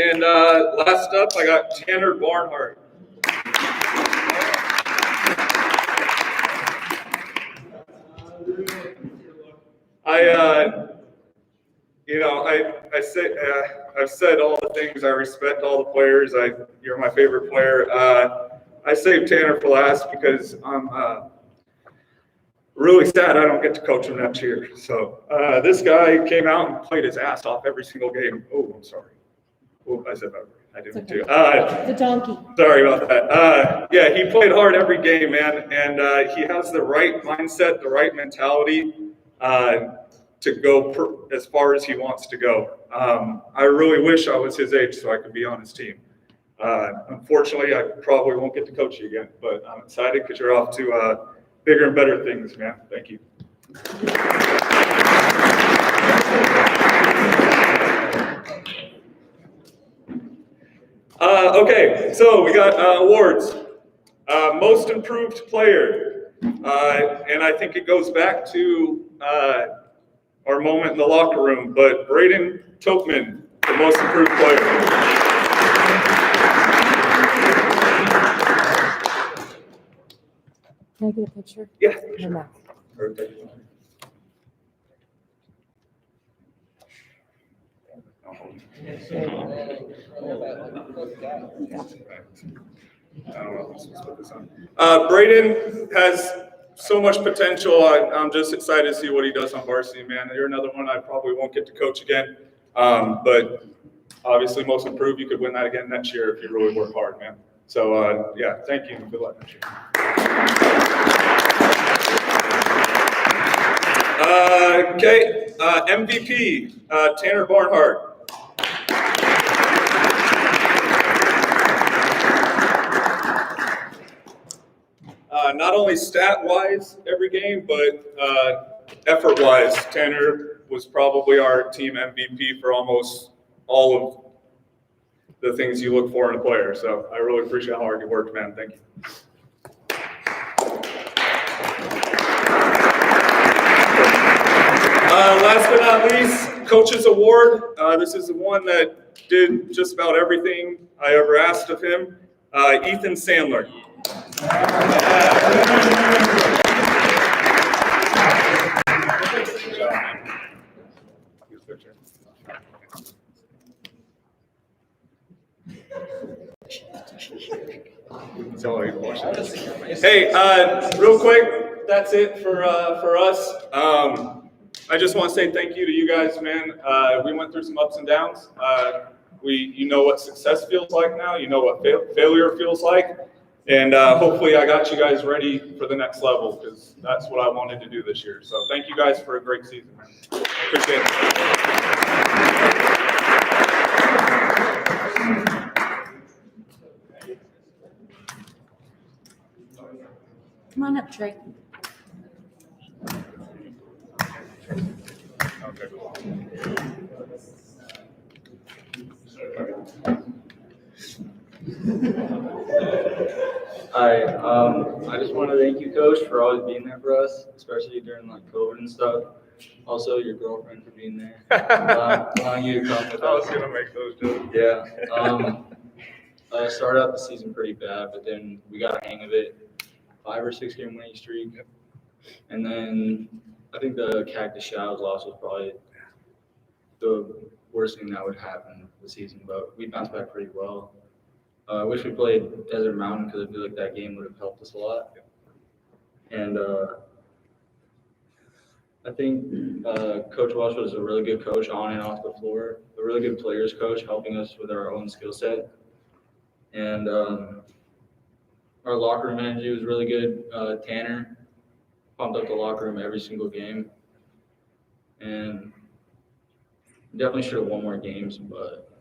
And last up, I got Tanner Barnhart. I've said all the things. I respect all the players. You're my favorite player. I saved Tanner for last because I'm really sad I don't get to coach him next year. So this guy came out and played his ass off every single game. Oh, I'm sorry. Oh, I said that. I didn't too. The donkey. Sorry about that. Yeah, he played hard every game, man, and he has the right mindset, the right mentality to go as far as he wants to go. I really wish I was his age so I could be on his team. Unfortunately, I probably won't get to coach you again, but I'm excited because you're off to bigger and better things, man. Thank you. Okay, so we got awards. Most improved player, and I think it goes back to our moment in the locker room, but Braden Topman, the most improved player. Can I get a picture? Yeah. No. Perfect. I don't know if I'm supposed to put this on. Braden has so much potential. I'm just excited to see what he does on varsity, man. You're another one I probably won't get to coach again. But obviously, most improved, you could win that again next year if you really work hard, man. So, yeah, thank you and good luck next year. Okay, MVP, Tanner Barnhart. Not only stat-wise every game, but effort-wise, Tanner was probably our team MVP for almost all of the things you look for in a player. So I really appreciate how hard you worked, man. Thank you. Last but not least, Coach's Award. This is the one that did just about everything I ever asked of him. Ethan Sandler. Hey, real quick, that's it for us. I just want to say thank you to you guys, man. We went through some ups and downs. You know what success feels like now. You know what failure feels like. And hopefully I got you guys ready for the next level because that's what I wanted to do this year. So thank you guys for a great season, man. Appreciate it. Come on up, Trey. Okay, cool. Hi, I just want to thank you, Coach, for always being there for us, especially during like COVID and stuff. Also, your girlfriend for being there, allowing you to come with I was us. gonna make those jokes. Yeah. I started out the season pretty bad, but then we got a hang of it. 5 or 6 game winning streak, and then I think the Cactus Shadows loss was probably the worst thing that would happen this season, but we bounced back pretty well. I wish we played Desert Mountain because I feel like that game would have helped us a lot. And I think Coach Walsh was a really good coach on and off the floor, a really good players coach, helping us with our own skill set. And our locker room energy was really good. Tanner pumped up the locker room every single game. And definitely should have won more games, but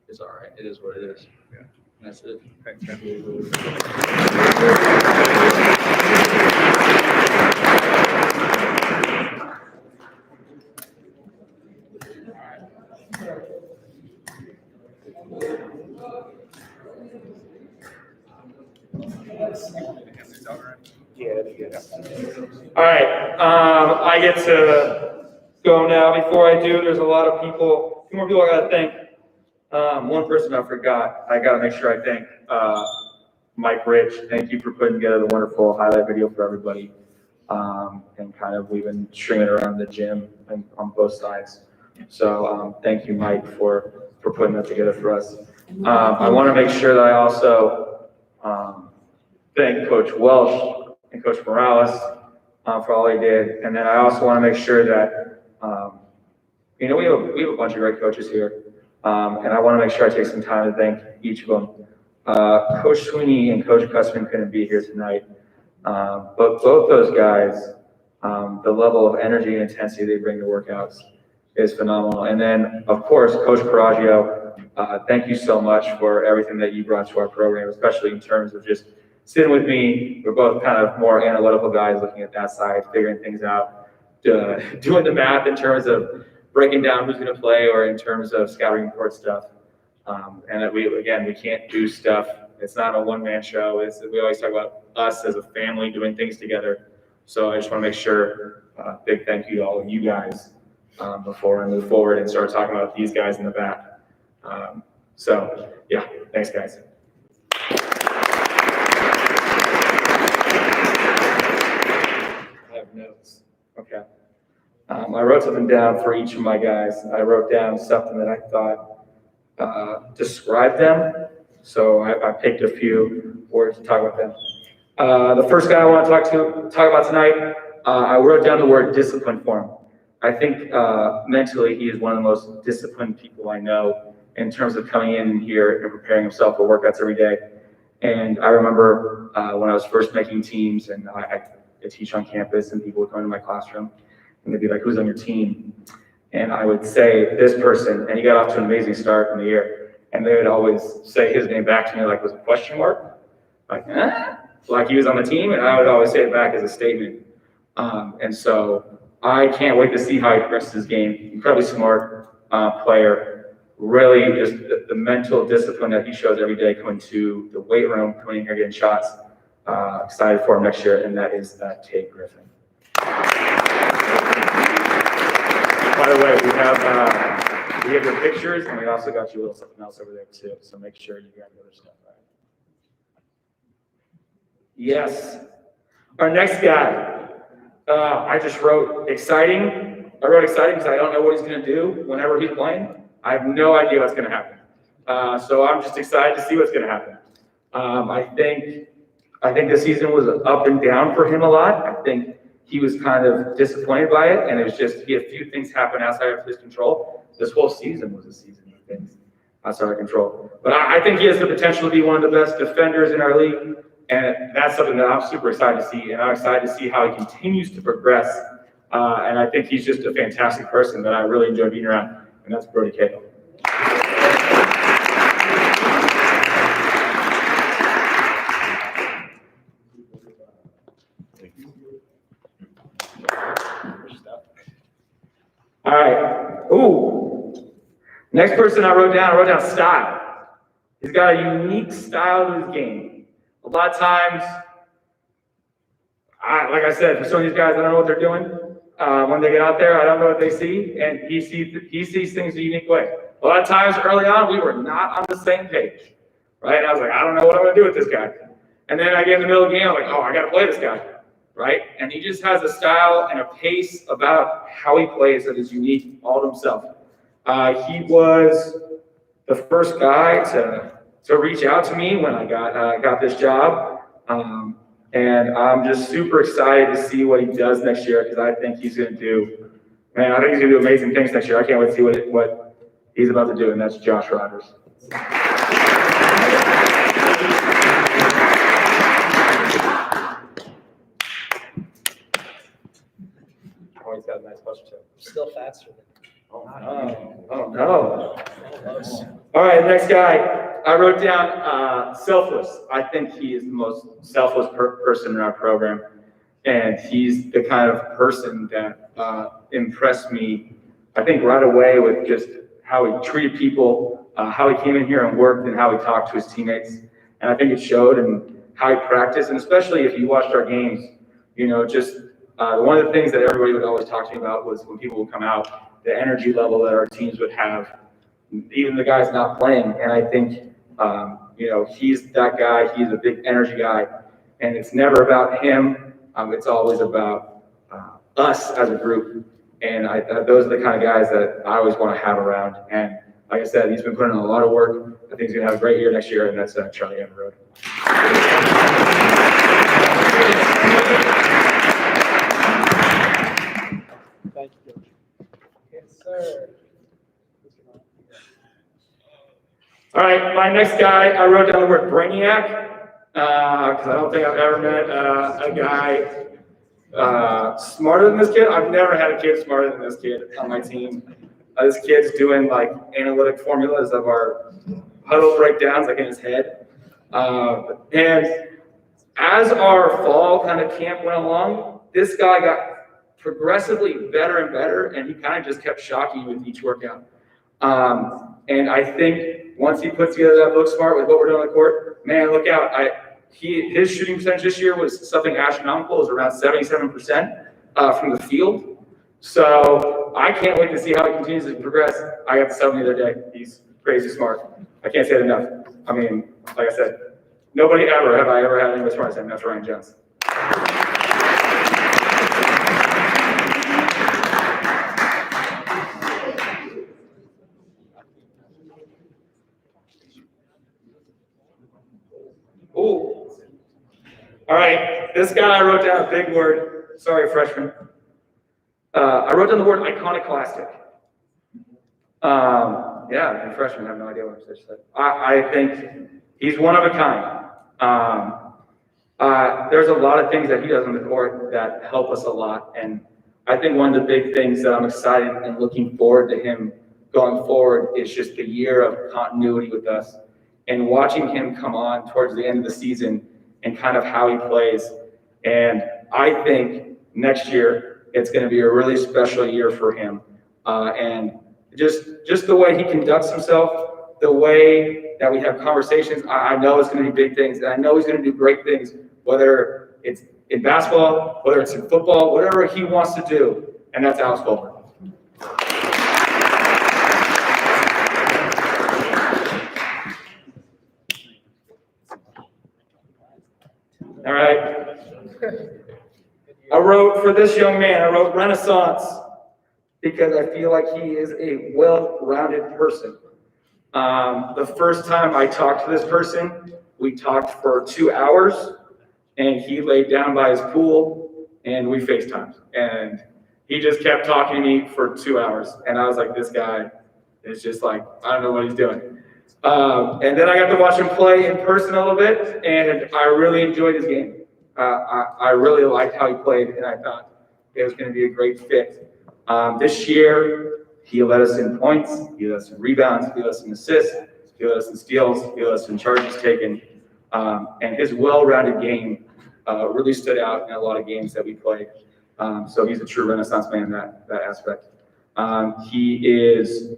it's all right. It is what it is. Yeah. And that's it. Thanks, man. All right, I get to go now. Before I do, there's a lot of people, a few more people I gotta thank. One person I forgot, I gotta make sure I thank, Mike Rich. Thank you for putting together the wonderful highlight video for everybody. And kind of, we've been stringing it around the gym and on both sides. So, thank you, Mike, for putting that together for us. I wanna make sure that I also, thank Coach Welsh and Coach Morales, for all they did. And then I also want to make sure that, we have a bunch of great coaches here. And I want to make sure I take some time to thank each of them. Coach Sweeney and Coach Cussman couldn't be here tonight. But both those guys, the level of energy and intensity they bring to workouts is phenomenal. And then, of course, Coach Coraggio, thank you so much for everything that you brought to our program, especially in terms of just sitting with me. We're both kind of more analytical guys looking at that side, figuring things out, doing the math in terms of breaking down who's going to play or in terms of scouting report stuff. And that we can't do stuff. It's not a one-man show. We always talk about us as a family doing things together. So I just want to make sure, big thank you to all of you guys before I move forward and start talking about these guys in the back. So yeah, thanks guys. I have notes. Okay. I wrote something down for each of my guys. I wrote down something that I thought described them. So I picked a few words to talk about them. The first guy I want to talk about tonight, I wrote down the word discipline for him. I think mentally he is one of the most disciplined people I know in terms of coming in here and preparing himself for workouts every day. And I remember when I was first making teams and I teach on campus and people would come into my classroom and they'd be like, who's on your team? And I would say this person, and he got off to an amazing start in the year. And they would always say his name back to me like it was a question mark, like, like he was on the team, and I would always say it back as a statement. And so I can't wait to see how he progresses his game. Incredibly smart player, really just the mental discipline that he shows every day coming to the weight room, coming in here getting shots. Excited for him next year, and that is Tate Griffin. By the way, we have your pictures, and we also got you a little something else over there too. So make sure you grab the other stuff. Right? Yes. Our next guy, I just wrote exciting. I wrote exciting because I don't know what he's going to do whenever he's playing. I have no idea what's going to happen. So I'm just excited to see what's going to happen. I think the season was up and down for him a lot. I think he was kind of disappointed by it, and it was just he had a few things happen outside of his control. This whole season was a season of things outside of control. But I think he has the potential to be one of the best defenders in our league, and that's something that I'm super excited to see, and I'm excited to see how he continues to progress. And I think he's just a fantastic person that I really enjoy being around, and that's Brody Cahill. All right. Ooh. Next person I wrote down style. He's got a unique style to his game. A lot of times, like I said, for some of these guys, I don't know what they're doing. When they get out there, I don't know what they see, and he sees things a unique way. A lot of times early on, we were not on the same page, right? And I was like, I don't know what I'm going to do with this guy. And then I get in the middle of the game, I'm like, oh, I got to play this guy. right? And he just has a style and a pace about how he plays that is unique all to himself. He was the first guy to reach out to me when I got this job. And I'm just super excited to see what he does next year because I think he's going to do, man, I think he's going to do amazing things next year. I can't wait to see what he's about to do, and that's Josh Rogers. Oh, he's got a nice posture too. Still faster than. Oh no. All right, next guy. I wrote down selfless. I think he is the most selfless person in our program. And he's the kind of person that impressed me, I think, right away with just how he treated people, how he came in here and worked, and how he talked to his teammates. And I think it showed in how he practiced, and especially if you watched our games, you know, just one of the things that everybody would always talk to me about was when people would come out, the energy level that our teams would have, even the guys not playing. And I think, you know, he's that guy. He's a big energy guy. And it's never about him. It's always about us as a group. And those are the kind of guys that I always want to have around. And like I said, he's been putting in a lot of work. I think he's going to have a great year next year. And that's Charlie on the road. Thank you, Coach. Yes, sir. All right, my next guy, I wrote down the word brainiac because I don't think I've ever met a guy smarter than this kid. I've never had a kid smarter than this kid on my team. This kid's doing like analytic formulas of our huddle breakdowns like in his head. And as our fall kind of camp went along, this guy got progressively better and better, and he kind of just kept shocking you with each workout. And I think once he puts together that book smart with what we're doing on the court, man, look out. His shooting percentage this year was something astronomical. It was around 77% from the field. So I can't wait to see how he continues to progress. I got the 7 the other day. He's crazy smart. I can't say it enough. I mean, like I said, have I ever had anyone smart as him. That's Ryan Jones. Ooh. All right, this guy I wrote down a big word. Sorry, freshman. I wrote down the word iconoclastic. Yeah, the freshman, I have no idea what I'm supposed to say. I think he's one of a kind. There's a lot of things that he does on the court that help us a lot. And I think one of the big things that I'm excited and looking forward to him going forward is just the year of continuity with us and watching him come on towards the end of the season and kind of how he plays. And I think next year it's going to be a really special year for him. And just the way he conducts himself, the way that we have conversations, I know it's going to be big things. And I know he's going to do great things, whether it's in basketball, whether it's in football, whatever he wants to do. And that's Alex Goldberg. All right. I wrote for this young man, I wrote Renaissance because I feel like he is a well-rounded person. The first time I talked to this person, we talked for 2 hours and he laid down by his pool and we FaceTimed. And he just kept talking to me for 2 hours. And I was like, this guy is just like, I don't know what he's doing. And then I got to watch him play in person a little bit, and I really enjoyed his game. I really liked how he played, and I thought it was going to be a great fit. This year, he led us in points, he led us in rebounds, he led us in assists, he led us in steals, he led us in charges taken. And his well-rounded game really stood out in a lot of games that we played. So he's a true Renaissance man in that aspect. He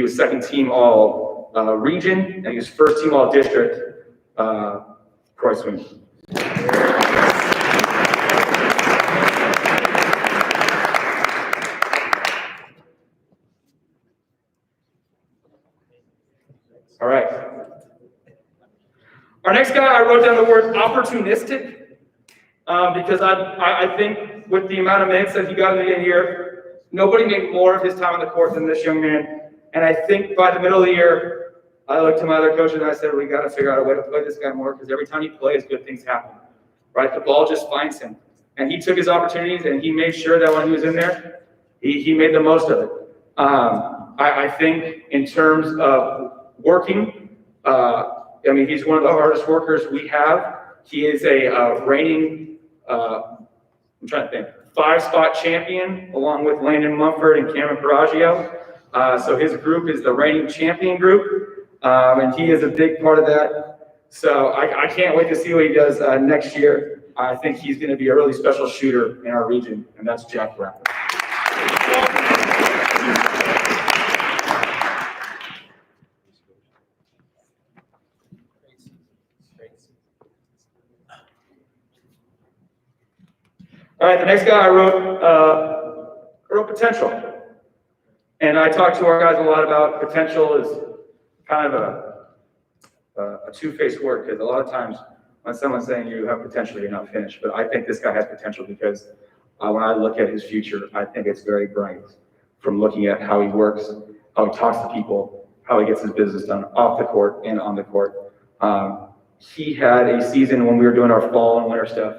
was second team all region, and he was first team all district, Croy Sweeney. All right. Our next guy, I wrote down the word opportunistic. because I think with the amount of minutes that he got in here, nobody made more of his time on the court than this young man. And I think by the middle of the year, I looked to my other coaches and I said, we got to figure out a way to play this guy more because every time he plays, good things happen, right? The ball just finds him. And he took his opportunities and he made sure that when he was in there, he made the most of it. I think in terms of working, I mean, he's one of the hardest workers we have. He is a reigning, I'm trying to think, 5-spot champion along with Landon Mumford and Cameron Carraggio. So his group is the reigning champion group, and he is a big part of that. So I can't wait to see what he does next year. I think he's going to be a really special shooter in our region, and that's Jack Brown. All right, the next guy I wrote potential. And I talk to our guys a lot about potential is kind of a two-faced word, because a lot of times when someone's saying you have potential, you're not finished. But I think this guy has potential because when I look at his future, I think it's very bright from looking at how he works, how he talks to people, how he gets his business done off the court and on the court. He had a season when we were doing our fall and winter stuff.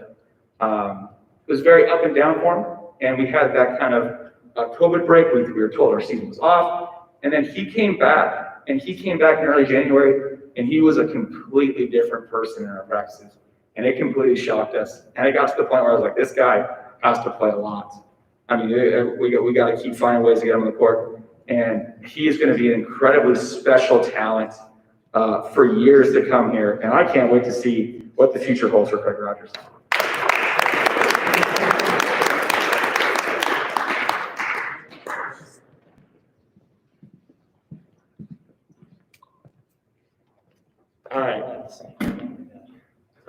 It was very up and down for him, and we had that kind of COVID break. We were told our season was off, and then he came back, in early January, and he was a completely different person in our practices, and it completely shocked us. And it got to the point where I was like, this guy has to play a lot. I mean, we got to keep finding ways to get him on the court, and he is going to be an incredibly special talent for years to come here, and I can't wait to see what the future holds for Craig Rogers. All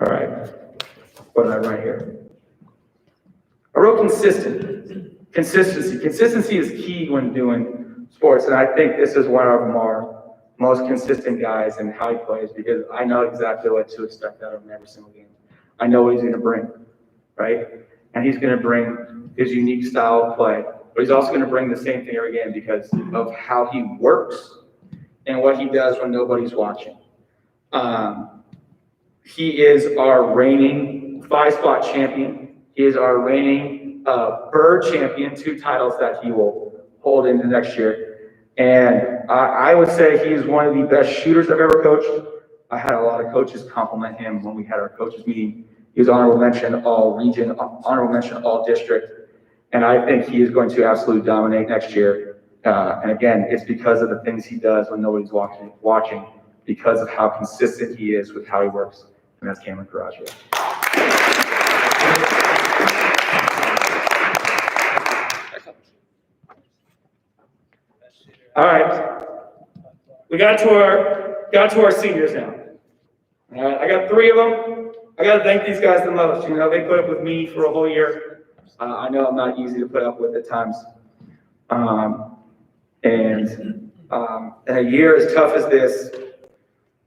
right. What did I write here? I wrote consistent. Consistency. Consistency is key when doing sports, and I think this is one of our most consistent guys and how he plays, because I know exactly what to expect out of him every single game. I know what he's going to bring, right? And he's going to bring his unique style of play, but he's also going to bring the same thing every game because of how he works and what he does when nobody's watching. He is our reigning 5-spot champion. He is our reigning Bird champion, 2 titles that he will hold into next year. And I would say he is one of the best shooters I've ever coached. I had a lot of coaches compliment him when we had our coaches meeting. He was honorable mention all region, honorable mention all district. And I think he is going to absolutely dominate next year. And again, it's because of the things he does when nobody's watching, because of how consistent he is with how he works. And that's Cameron Carraggio. All right, we got to our seniors now. All right, I got 3 of them. I got to thank these guys the most. You know, they put up with me for a whole year. I know I'm not easy to put up with at times. And a year as tough as this,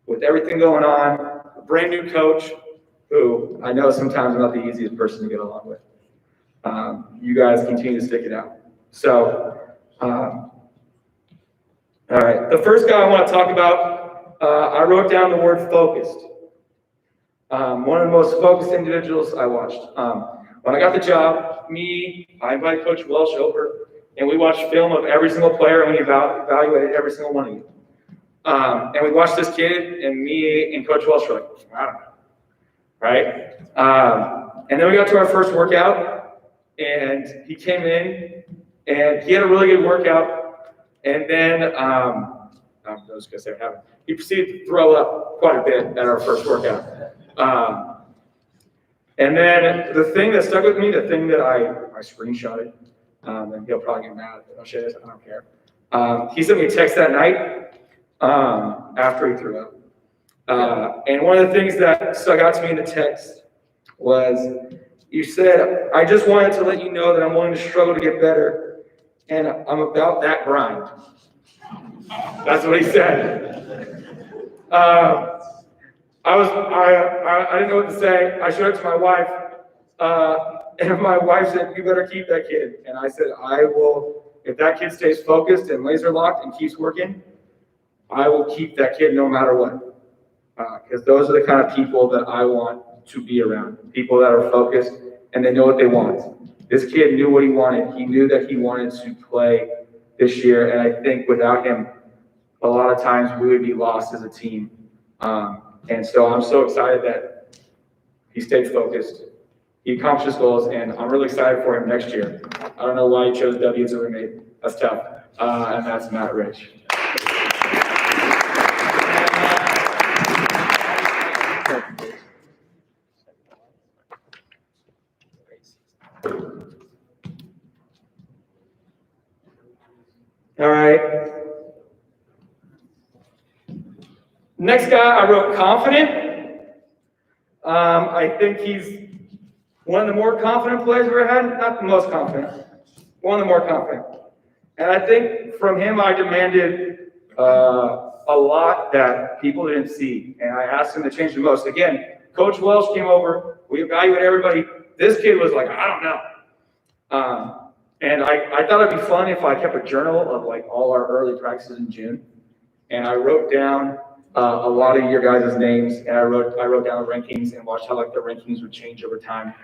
with everything going on, a brand new coach, who I know sometimes I'm not the easiest person to get along with. You guys continue to stick it out. So, all right, the first guy I want to talk about, I wrote down the word focused. One of the most focused individuals I watched. When I got the job, I invited Coach Welsh over, and we watched film of every single player, and we evaluated every single one of you. And we watched this kid, and me and Coach Welsh were like, I don't know, right? And then we got to our first workout, and he came in, and he had a really good workout, and then, I was gonna say what happened. He proceeded to throw up quite a bit at our first workout. And then the thing that stuck with me, the thing that I screenshotted, and he'll probably get mad if I share this, I don't care. He sent me a text that night after he threw up. And one of the things that stuck out to me in the text was, you said, I just wanted to let you know that I'm willing to struggle to get better, and I'm about that grind. That's what he said. I didn't know what to say. I showed it to my wife, And my wife said, "You better keep that kid." And I said, "I will, if that kid stays focused and laser locked and keeps working, I will keep that kid no matter what." Because those are the kind of people that I want to be around. People that are focused and they know what they want. This kid knew what he wanted. He knew that he wanted to play this year. And I think without him, a lot of times we would be lost as a team. And so I'm so excited that he stayed focused. He accomplished his goals, and I'm really excited for him next year. I don't know why he chose W as a roommate. That's tough. And that's Matt Rich. All right. Next guy, I wrote confident. I think he's one of the more confident players I've ever had. Not the most confident, one of the more confident. And I think from him, I demanded a lot that people didn't see. And I asked him to change the most. Again, Coach Welsh came over. We evaluated everybody. This kid was like, I don't know. And I thought it'd be fun if I kept a journal of like all our early practices in June. And I wrote down a lot of your guys' names, and I wrote down the rankings and watched how like the rankings would change over time.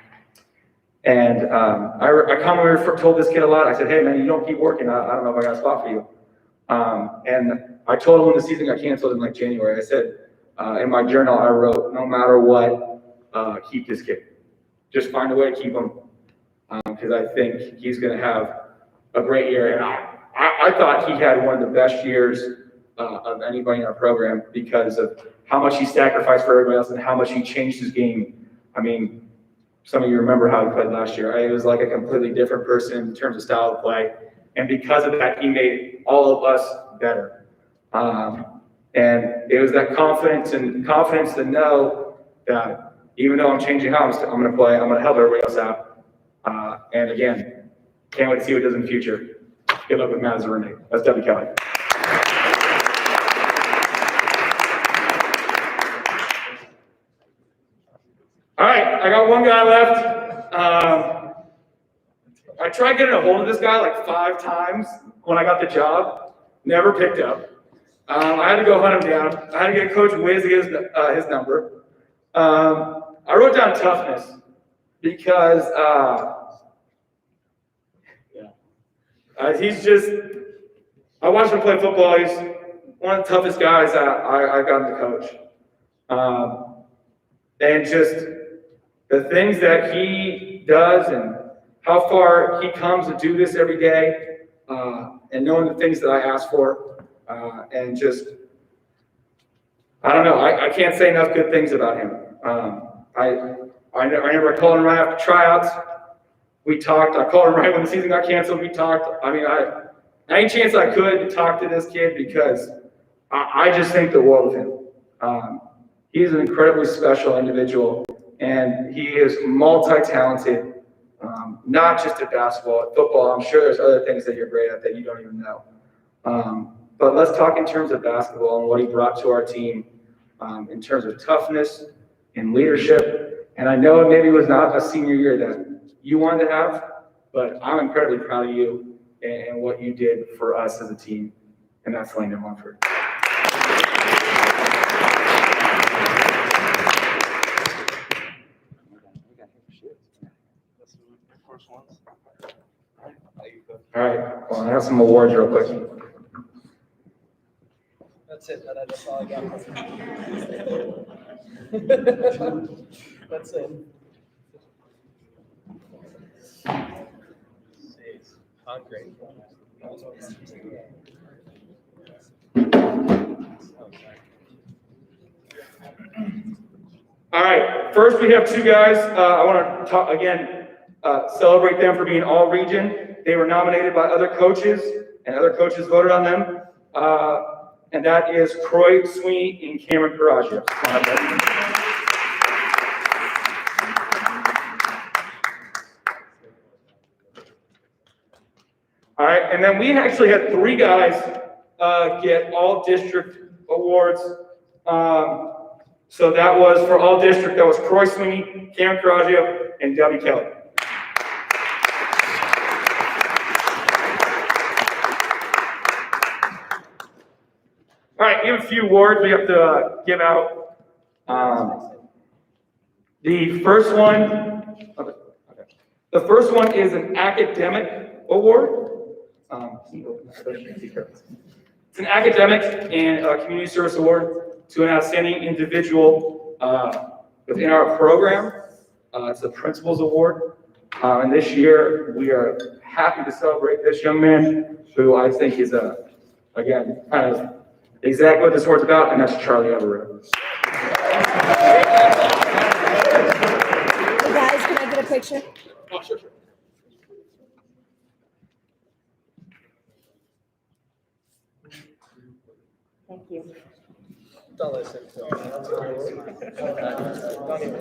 And I commonly told this kid a lot. I said, "Hey man, you don't keep working. I don't know if I got a spot for you." And I told him when the season got canceled in like January. I said in my journal, I wrote, "No matter what, keep this kid. Just find a way to keep him, because I think he's going to have a great year." And I thought he had one of the best years of anybody in our program because of how much he sacrificed for everybody else and how much he changed his game. I mean, some of you remember how he played last year. Right? He was like a completely different person in terms of style of play. And because of that, he made all of us better. And it was that confidence to know that even though I'm changing how I'm going to play, I'm going to help everybody else out. And again, can't wait to see what it does in the future. Good luck with Matt as a roommate. That's W. Kelly. All right, I got one guy left. I tried getting a hold of this guy like 5 times when I got the job. Never picked up. I had to go hunt him down. I had to get Coach Wiz his number. I wrote down toughness because he's just, I watched him play football. He's one of the toughest guys that I got to coach. And just the things that he does and how far he comes to do this every day, and knowing the things that I ask for, and just, I don't know, I can't say enough good things about him. I remember calling him right after tryouts. We talked. I called him right when the season got canceled. We talked. I mean, any chance I could talk to this kid because I just think the world of him. He's an incredibly special individual, and he is multi-talented, not just at basketball, at football. I'm sure there's other things that you're great at that you don't even know. But let's talk in terms of basketball and what he brought to our team in terms of toughness and leadership. And I know it maybe was not a senior year that you wanted to have, but I'm incredibly proud of you and what you did for us as a team, and that's Landon Mumford. All right, well, I have some awards real quick. That's it. That's all I got. That's it. Hungry. All right, first we have 2 guys. I want to talk again, celebrate them for being all region. They were nominated by other coaches, and other coaches voted on them. And that is Croy Sweeney and Cameron Carraggio. All right, and then we actually had 3 guys get all district awards. So that was for all district, that was Croy Sweeney, Cam Carraggio, and Debbie Kelly. All right, we have a few awards we have to give out. The first one is an academic award. It's an academic and community service award to an outstanding individual within our program. It's the Principal's Award. And this year, we are happy to celebrate this young man who I think is, again, kind of exactly what this award's about, and that's Charlie Everett. Hey guys, can I get a picture? Oh, sure. Thank you. All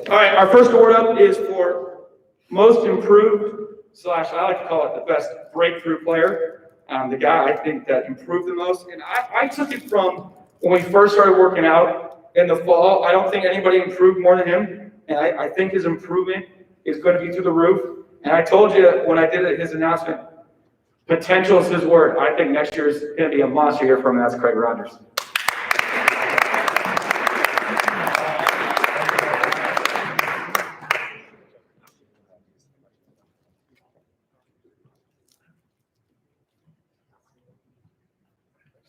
right, our first award up is for most improved / I like to call it the best breakthrough player. The guy I think that improved the most, and I took it from when we first started working out in the fall. I don't think anybody improved more than him, and I think his improvement is going to be through the roof. And I told you when I did his announcement, potential is his word. I think next year is going to be a monster year for him, and that's Craig Rogers.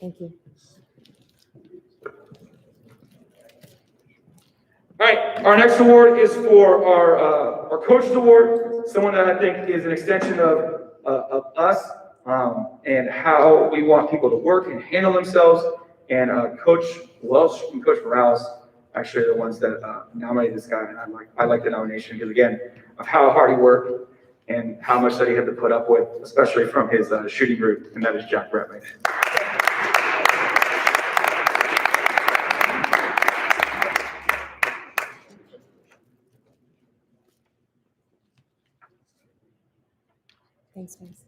Thank you. All right, our next award is for our Coach's Award, someone that I think is an extension of us and how we want people to work and handle themselves. And Coach Welsh and Coach Morales actually are the ones that nominated this guy, and I like the nomination because, again, of how hard he worked and how much that he had to put up with, especially from his shooting group, and that is Jack Bradley. Thanks, guys.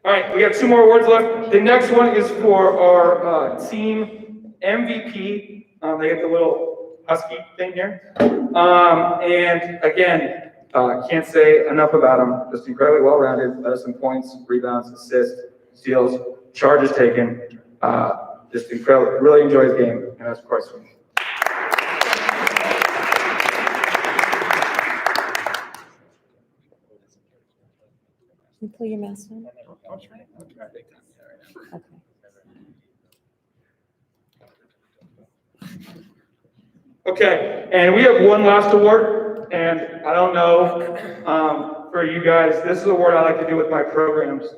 All right, we got 2 more awards left. The next one is for our team MVP. They get the little husky thing here. And again, can't say enough about him. Just incredibly well-rounded. Led us in points, rebounds, assists, steals, charges taken. Just incredible. Really enjoy his game, and that's Croy Sweeney. Can you pull your mask on? Okay, and we have one last award, and I don't know for you guys, this is an award I like to do with my programs.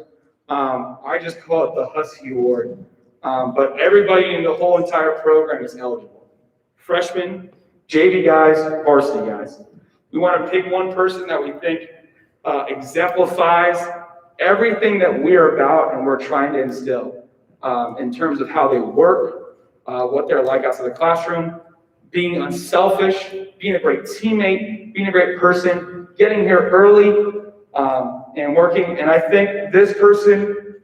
I just call it the Husky Award, but everybody in the whole entire program is eligible. Freshmen, JV guys, varsity guys. We want to pick one person that we think exemplifies everything that we're about and we're trying to instill in terms of how they work, what they're like outside the classroom, being unselfish, being a great teammate, being a great person, getting here early, and working. And I think this person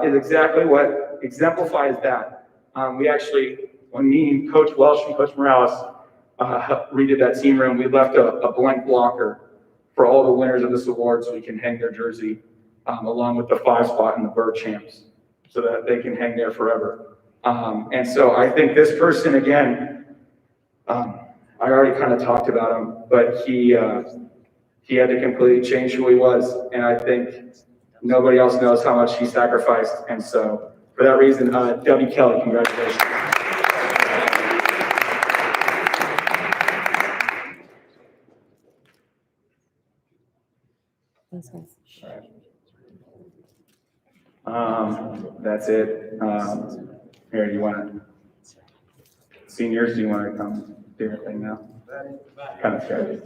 is exactly what exemplifies that. We actually, when me and Coach Welsh and Coach Morales redid that team room, we left a blank blocker for all the winners of this award so we can hang their jersey along with the 5 spot in the Bird Champs so that they can hang there forever. And so I think this person, again, I already kind of talked about him, but he had to completely change who he was. And I think nobody else knows how much he sacrificed. And so for that reason, Debbie Kelly, congratulations. Thanks, guys. That's it. Here, do you want to, seniors, do you want to come do your thing now? Kind of scared.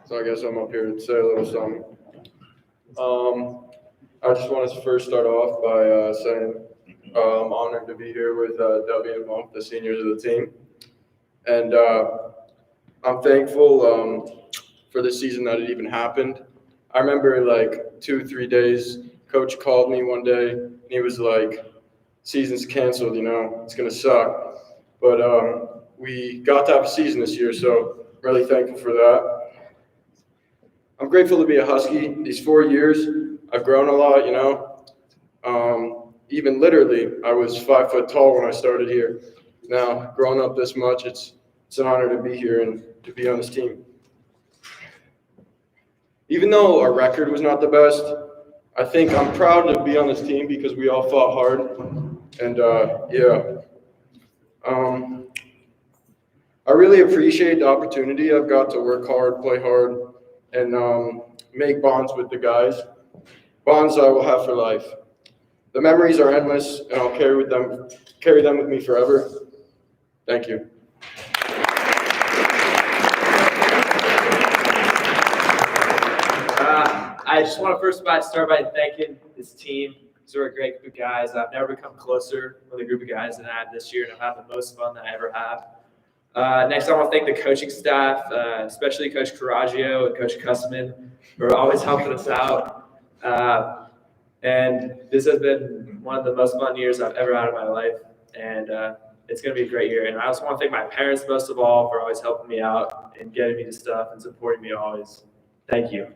So I guess I'm up here to say a little something. I just want to first start off by saying I'm honored to be here with Debbie and Monk, the seniors of the team. And I'm thankful for the season that it even happened. I remember like 2-3 days, coach called me one day and he was like, season's canceled, it's gonna suck. But we got to have a season this year, so I'm really thankful for that. I'm grateful to be a Husky. These 4 years, I've grown a lot, even literally, I was 5 foot tall when I started here. Now, growing up this much, it's an honor to be here and to be on this team. Even though our record was not the best, I think I'm proud to be on this team because we all fought hard. And I really appreciate the opportunity I've got to work hard, play hard, and make bonds with the guys. Bonds I will have for life. The memories are endless, and I'll carry them with me forever. Thank you. I just want to first start by thanking this team. These are a great group of guys. I've never come closer with a group of guys than I have this year, and I've had the most fun that I ever have. Next, I want to thank the coaching staff, especially Coach Coraggio and Coach Cussman, for always helping us out. And this has been one of the most fun years I've ever had in my life, and it's going to be a great year. And I also want to thank my parents most of all for always helping me out and getting me to stuff and supporting me always. Thank you.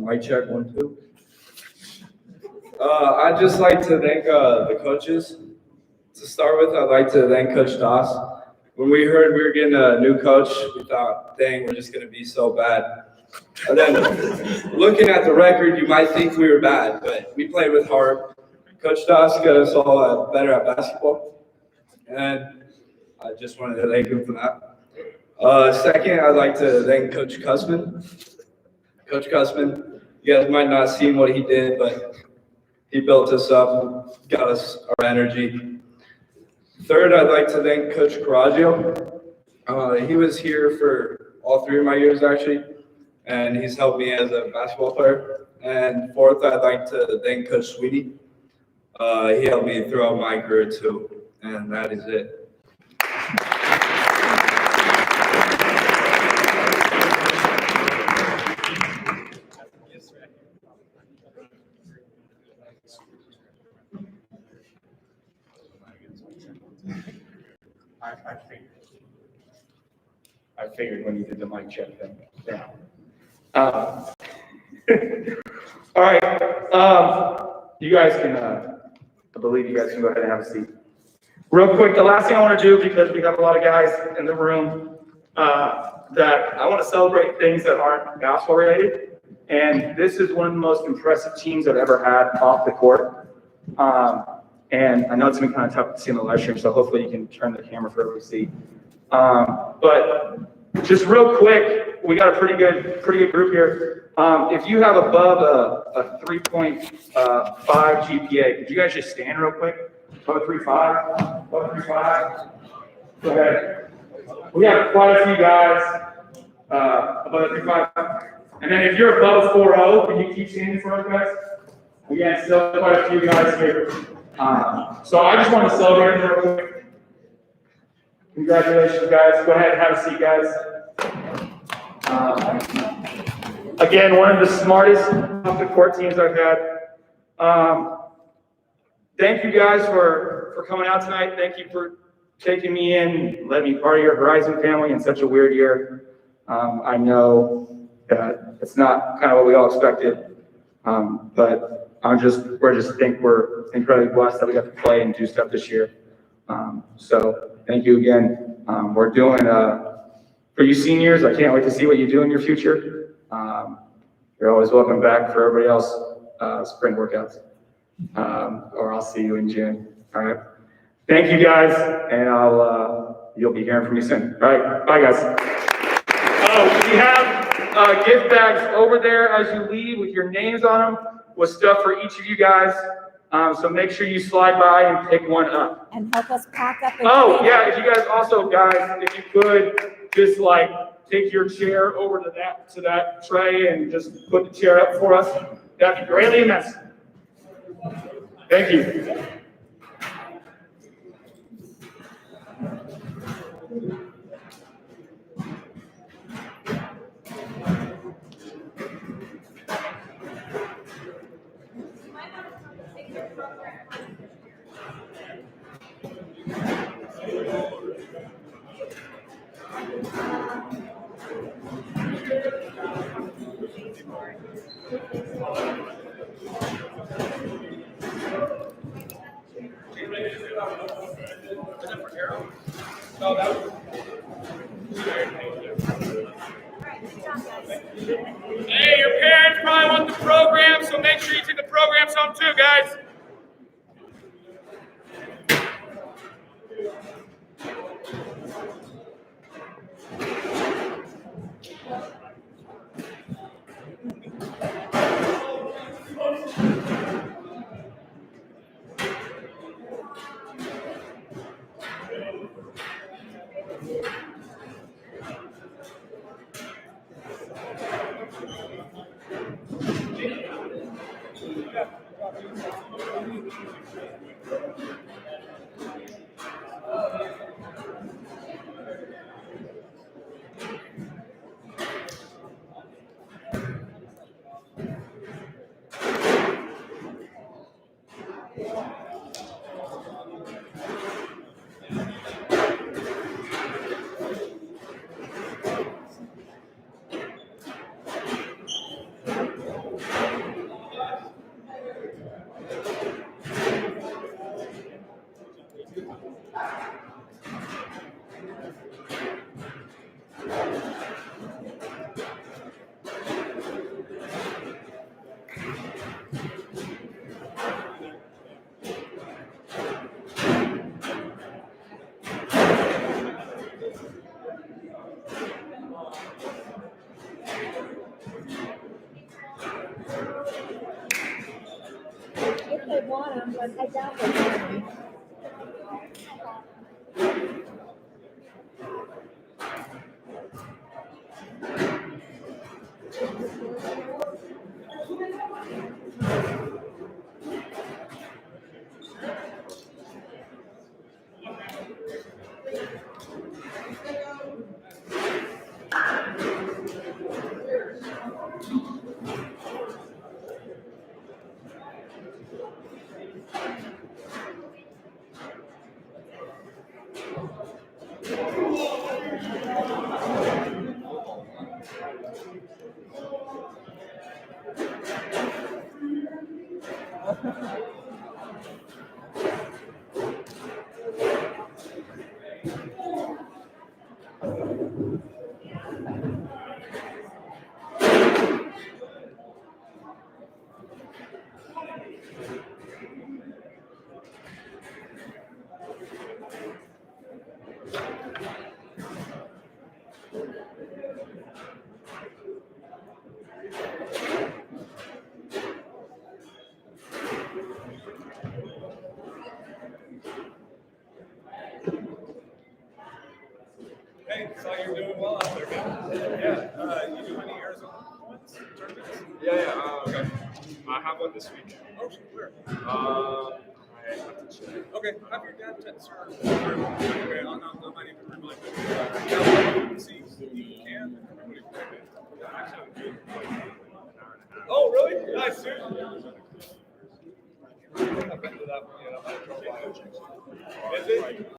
Mic check 1, 2. I'd just like to thank the coaches. To start with, I'd like to thank Coach Doss. When we heard we were getting a new coach, we thought, dang, we're just going to be so bad. And then looking at the record, you might think we were bad, but we played with heart. Coach Doss got us all better at basketball, and I just wanted to thank him for that. Second, I'd like to thank Coach Cussman. Coach Cussman, you guys might not have seen what he did, but he built us up, got us our energy. Third, I'd like to thank Coach Coraggio. He was here for all 3 of my years, actually, and he's helped me as a basketball player. And fourth, I'd like to thank Coach Sweetie. He helped me throughout my career, too, and that is it. I figured when you did the mic check then. Yeah. All right. You guys can, I believe you guys can go ahead and have a seat. Real quick, the last thing I want to do, because we have a lot of guys in the room, that I want to celebrate things that aren't basketball related. And this is one of the most impressive teams I've ever had off the court. And I know it's been kind of tough to see in the live stream, so hopefully you can turn the camera for everyone to see. But just real quick, we got a pretty good group here. If you have above a 3.5 GPA, could you guys just stand real quick? Above 3.5, above 3.5. Go ahead. We have quite a few guys above 3.5. And then if you're above 4.0, can you keep standing for us, guys? Again, still quite a few guys here. So I just want to celebrate real quick. Congratulations, guys. Go ahead and have a seat, guys. Again, one of the smartest off the court teams I've had. Thank you guys for coming out tonight. Thank you for taking me in, letting me be part of your Horizon family in such a weird year. I know that it's not kind of what we all expected, but we're incredibly blessed that we got to play and do stuff this year. So thank you again. We're doing, for you seniors, I can't wait to see what you do in your future. You're always welcome back for everybody else, spring workouts. Or I'll see you in June. All right. Thank you guys, and you'll be hearing from me soon. All right. Bye, guys. We have gift bags over there as you leave with your names on them, with stuff for each of you guys. So make sure you slide by and pick one up. And help us pack up. Oh, yeah, if you guys also, guys, if you could just like take your chair over to that tray and just put the chair up for us, that'd be greatly immense. Thank you. Hey, your parents probably want the program, so make sure you take the programs home too, guys. If they want them, but I doubt they want them. Hey, saw you're doing well out there, man. Yeah, you do any Arizona tournaments? Yeah. Okay. I have one this week. Oh, where? I have to check. Okay, have your dad text her. Okay, I'm not even reminded. Yeah, see, you can. Everybody can. Yeah, actually, an hour and a half. Oh, really? Nice, dude. I've been to that one yet. I'm not sure why. Is it?